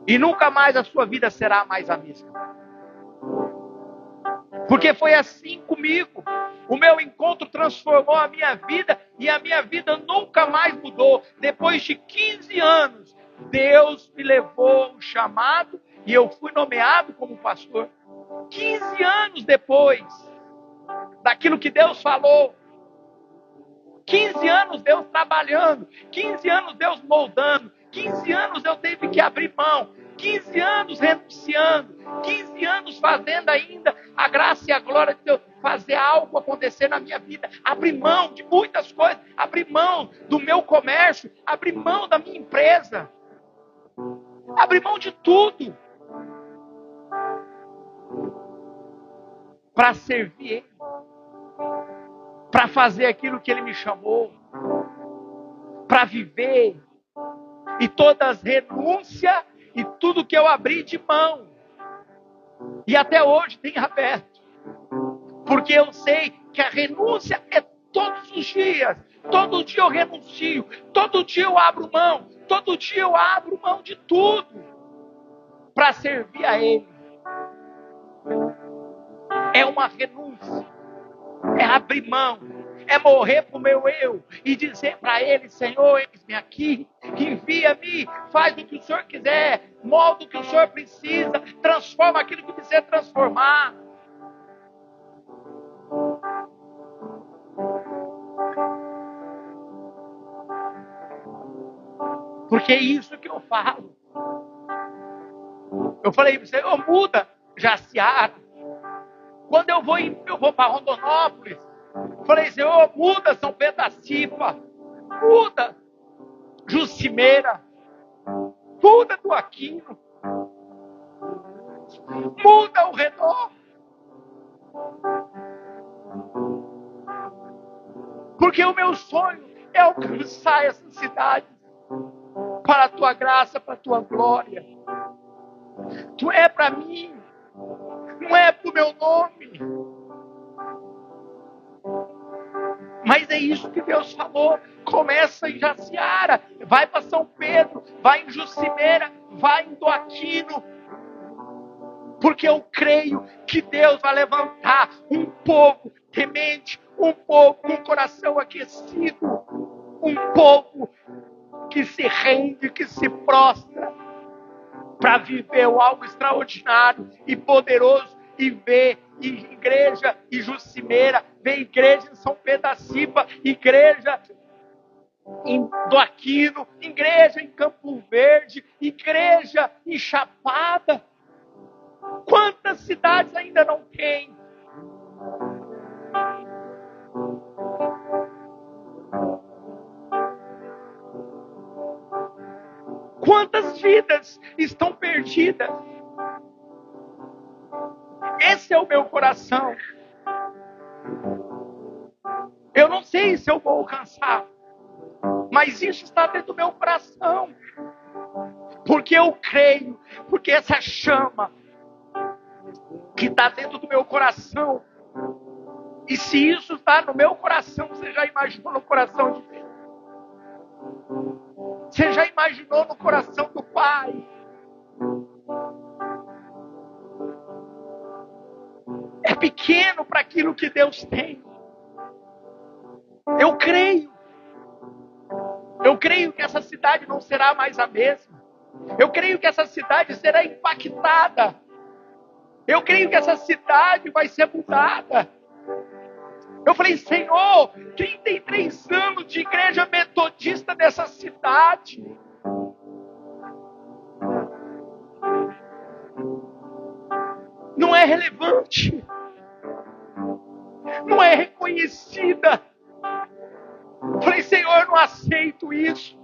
E nunca mais a sua vida será mais a mesma. Porque foi assim comigo. O meu encontro transformou a minha vida e a minha vida nunca mais mudou. Depois de 15 anos, Deus me levou um chamado e eu fui nomeado como pastor. 15 anos depois daquilo que Deus falou. 15 anos Deus trabalhando, 15 anos Deus moldando, 15 anos eu tive que abrir mão, 15 anos renunciando, 15 anos fazendo ainda a graça e a glória de Deus, fazer algo acontecer na minha vida, abrir mão de muitas coisas, abrir mão do meu comércio, abrir mão da minha empresa, abrir mão de tudo, para servir Ele. Para fazer aquilo que Ele me chamou, para viver, e todas as renúncias e tudo que eu abri de mão, e até hoje tem aberto, porque eu sei que a renúncia é todos os dias, todo dia eu renuncio, todo dia eu abro mão, todo dia eu abro mão de tudo, para servir a Ele. É uma renúncia. É abrir mão, é morrer para o meu eu e dizer para Ele: Senhor, eis-me aqui, envia-me, faz o que o Senhor quiser, molda o que o Senhor precisa, transforma aquilo que precisa transformar. Porque é isso que eu falo. Eu falei: Senhor, muda Jaciara. Quando eu vou para Rondonópolis, falei: Senhor, muda São Pedro da Cipa, muda Jucimeira, muda do Aquino, muda ao redor. Porque o meu sonho é alcançar essa cidade para a tua graça, para a tua glória. Tu é para mim, não é para o meu nome. Mas é isso que Deus falou. Começa em Jaciara, vai para São Pedro, vai em Jucimeira, vai em Doaquino. Porque eu creio que Deus vai levantar um povo temente, um povo com o coração aquecido, um povo que se rende, que se prostra, para viver algo extraordinário e poderoso, e ver igreja em Jucimeira, ver igreja em São Pedro da Cipa, igreja em Doaquino, igreja em Campo Verde, igreja em Chapada. Quantas cidades ainda não tem? Quantas vidas estão perdidas? Esse é o meu coração. Eu não sei se eu vou alcançar, mas isso está dentro do meu coração. Porque eu creio, porque essa chama que está dentro do meu coração E se isso está no meu coração, você já imaginou no coração de Deus? Você já imaginou no coração do Pai? É pequeno para aquilo que Deus tem. Eu creio que essa cidade não será mais a mesma. Eu creio que essa cidade será impactada. Eu creio que essa cidade vai ser mudada. Eu falei, Senhor, 33 anos de igreja metodista nessa cidade. Não é relevante. Não é reconhecida. Eu falei, Senhor, não aceito isso.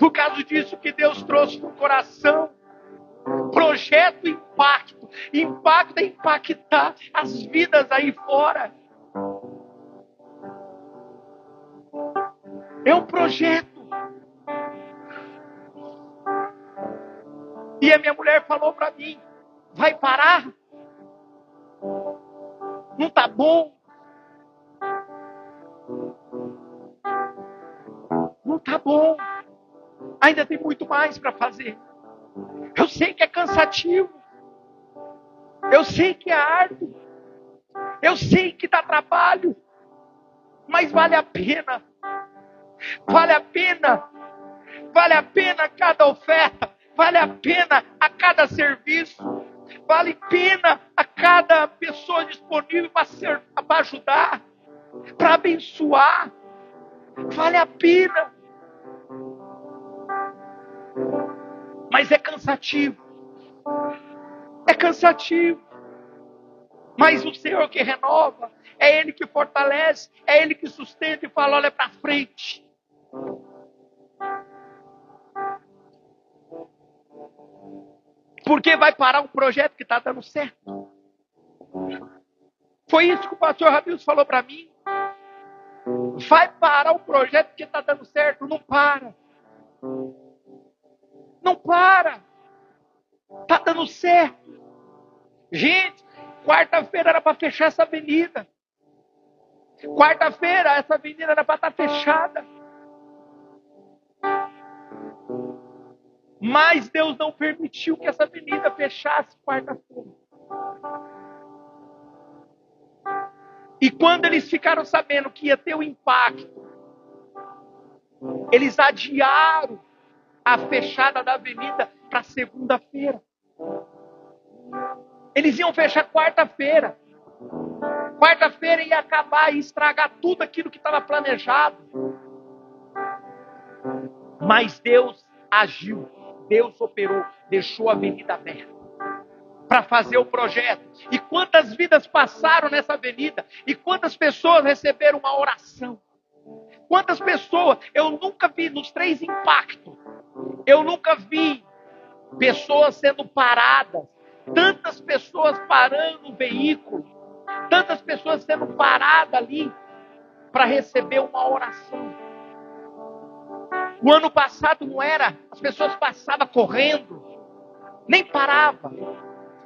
Por causa disso que Deus trouxe no coração. Projeto impacto. Impacto é impactar as vidas aí fora. É um projeto. E a minha mulher falou para mim, vai parar? Não tá bom? Não tá bom. Ainda tem muito mais para fazer. Eu sei que é cansativo. Eu sei que é árduo. Eu sei que dá trabalho. Mas vale a pena. Vale a pena. Vale a pena cada oferta. Vale a pena a cada serviço. Vale a pena a cada pessoa disponível para ajudar. Para abençoar. Vale a pena. Mas é cansativo. É cansativo. Mas o Senhor que renova, é Ele que fortalece, é Ele que sustenta e fala, olha para frente. Porque vai parar um projeto que está dando certo. Foi isso que o pastor Ramilson falou para mim. Vai parar um projeto que está dando certo. Não para. Não para. Está dando certo. Gente, quarta-feira era para fechar essa avenida. Quarta-feira essa avenida era para estar fechada. Mas Deus não permitiu que essa avenida fechasse quarta-feira. E quando eles ficaram sabendo que ia ter o impacto, eles adiaram a fechada da avenida para segunda-feira. Eles iam fechar quarta-feira. Quarta-feira ia acabar e estragar tudo aquilo que estava planejado. Mas Deus agiu, Deus operou, deixou a avenida aberta para fazer o projeto. E quantas vidas passaram nessa avenida? E quantas pessoas receberam uma oração? Quantas pessoas? Eu nunca vi nos 3 impactos. Eu nunca vi pessoas sendo paradas. Tantas pessoas parando o veículo. Tantas pessoas sendo paradas ali para receber uma oração. O ano passado não era. As pessoas passavam correndo. Nem parava.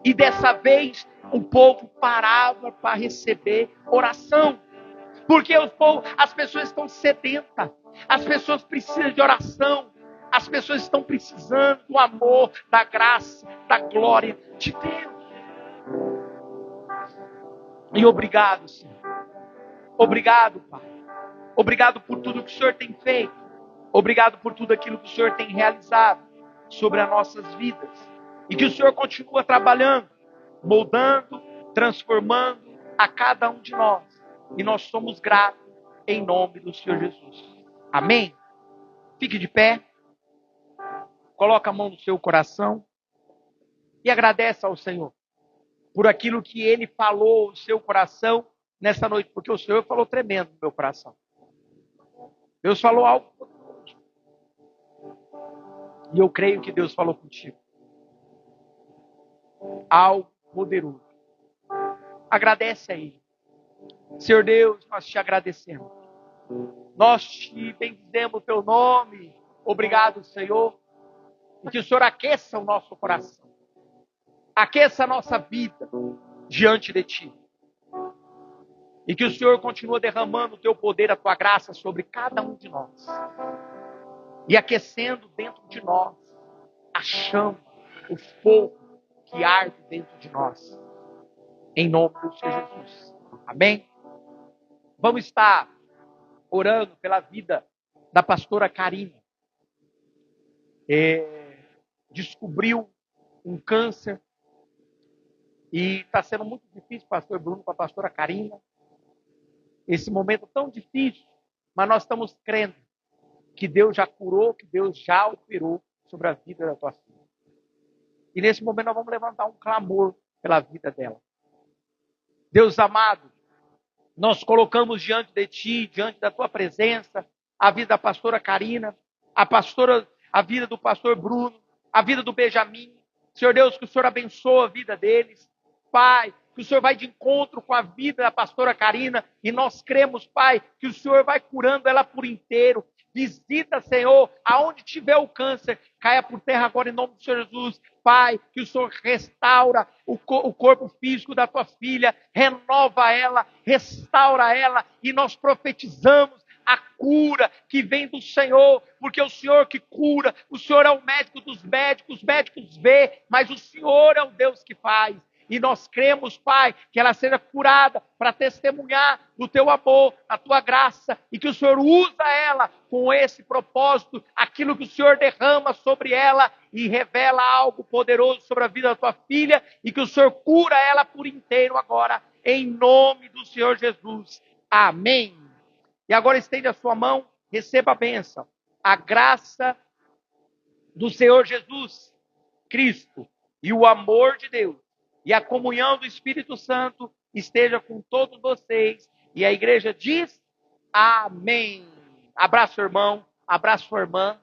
E dessa vez o povo parava para receber oração. Porque as pessoas estão sedentas. As pessoas precisam de oração. As pessoas estão precisando do amor, da graça, da glória de Deus. E obrigado, Senhor. Obrigado, Pai. Obrigado por tudo que o Senhor tem feito. Obrigado por tudo aquilo que o Senhor tem realizado sobre as nossas vidas. E que o Senhor continua trabalhando, moldando, transformando a cada um de nós. E nós somos gratos em nome do Senhor Jesus. Amém? Fique de pé. Coloca a mão no seu coração. E agradece ao Senhor por aquilo que Ele falou no seu coração nessa noite. Porque o Senhor falou tremendo no meu coração. Deus falou algo poderoso. E eu creio que Deus falou contigo. Algo poderoso. Agradece a Ele. Senhor Deus, nós te agradecemos. Nós te bendizemos o teu nome. Obrigado, Senhor. E que o Senhor aqueça o nosso coração. aqueça a nossa vida diante de Ti. E que o Senhor continue derramando o Teu poder, a Tua graça sobre cada um de nós. E aquecendo dentro de nós a chama, o fogo que arde dentro de nós. Em nome do Senhor Jesus. Amém? Vamos estar orando pela vida da pastora Karina. Descobriu um câncer. E está sendo muito difícil, pastor Bruno, com a pastora Karina. Esse momento tão difícil. Mas nós estamos crendo que Deus já curou, que Deus já operou sobre a vida da tua filha. E nesse momento nós vamos levantar um clamor pela vida dela. Deus amado, nós colocamos diante de Ti, diante da Tua presença, a vida da pastora Karina, a vida do pastor Bruno, a vida do Benjamin. Senhor Deus, que o Senhor abençoe a vida deles. Pai, que o Senhor vai de encontro com a vida da pastora Karina, e nós cremos, Pai, que o Senhor vai curando ela por inteiro. Visita, Senhor, aonde tiver o câncer, caia por terra agora em nome do Senhor Jesus. Pai, que o Senhor restaura o corpo físico da tua filha, renova ela, restaura ela, e nós profetizamos a cura que vem do Senhor, porque é o Senhor que cura, o Senhor é o médico dos médicos, os médicos vê, mas o Senhor é o Deus que faz. E nós cremos, Pai, que ela seja curada para testemunhar do Teu amor, da Tua graça, e que o Senhor usa ela com esse propósito, aquilo que o Senhor derrama sobre ela e revela algo poderoso sobre a vida da Tua filha, e que o Senhor cura ela por inteiro agora, em nome do Senhor Jesus. Amém. E agora estende a sua mão, receba a bênção. A graça do Senhor Jesus Cristo e o amor de Deus e a comunhão do Espírito Santo esteja com todos vocês. E a igreja diz amém. Abraço, irmão. Abraço, irmã.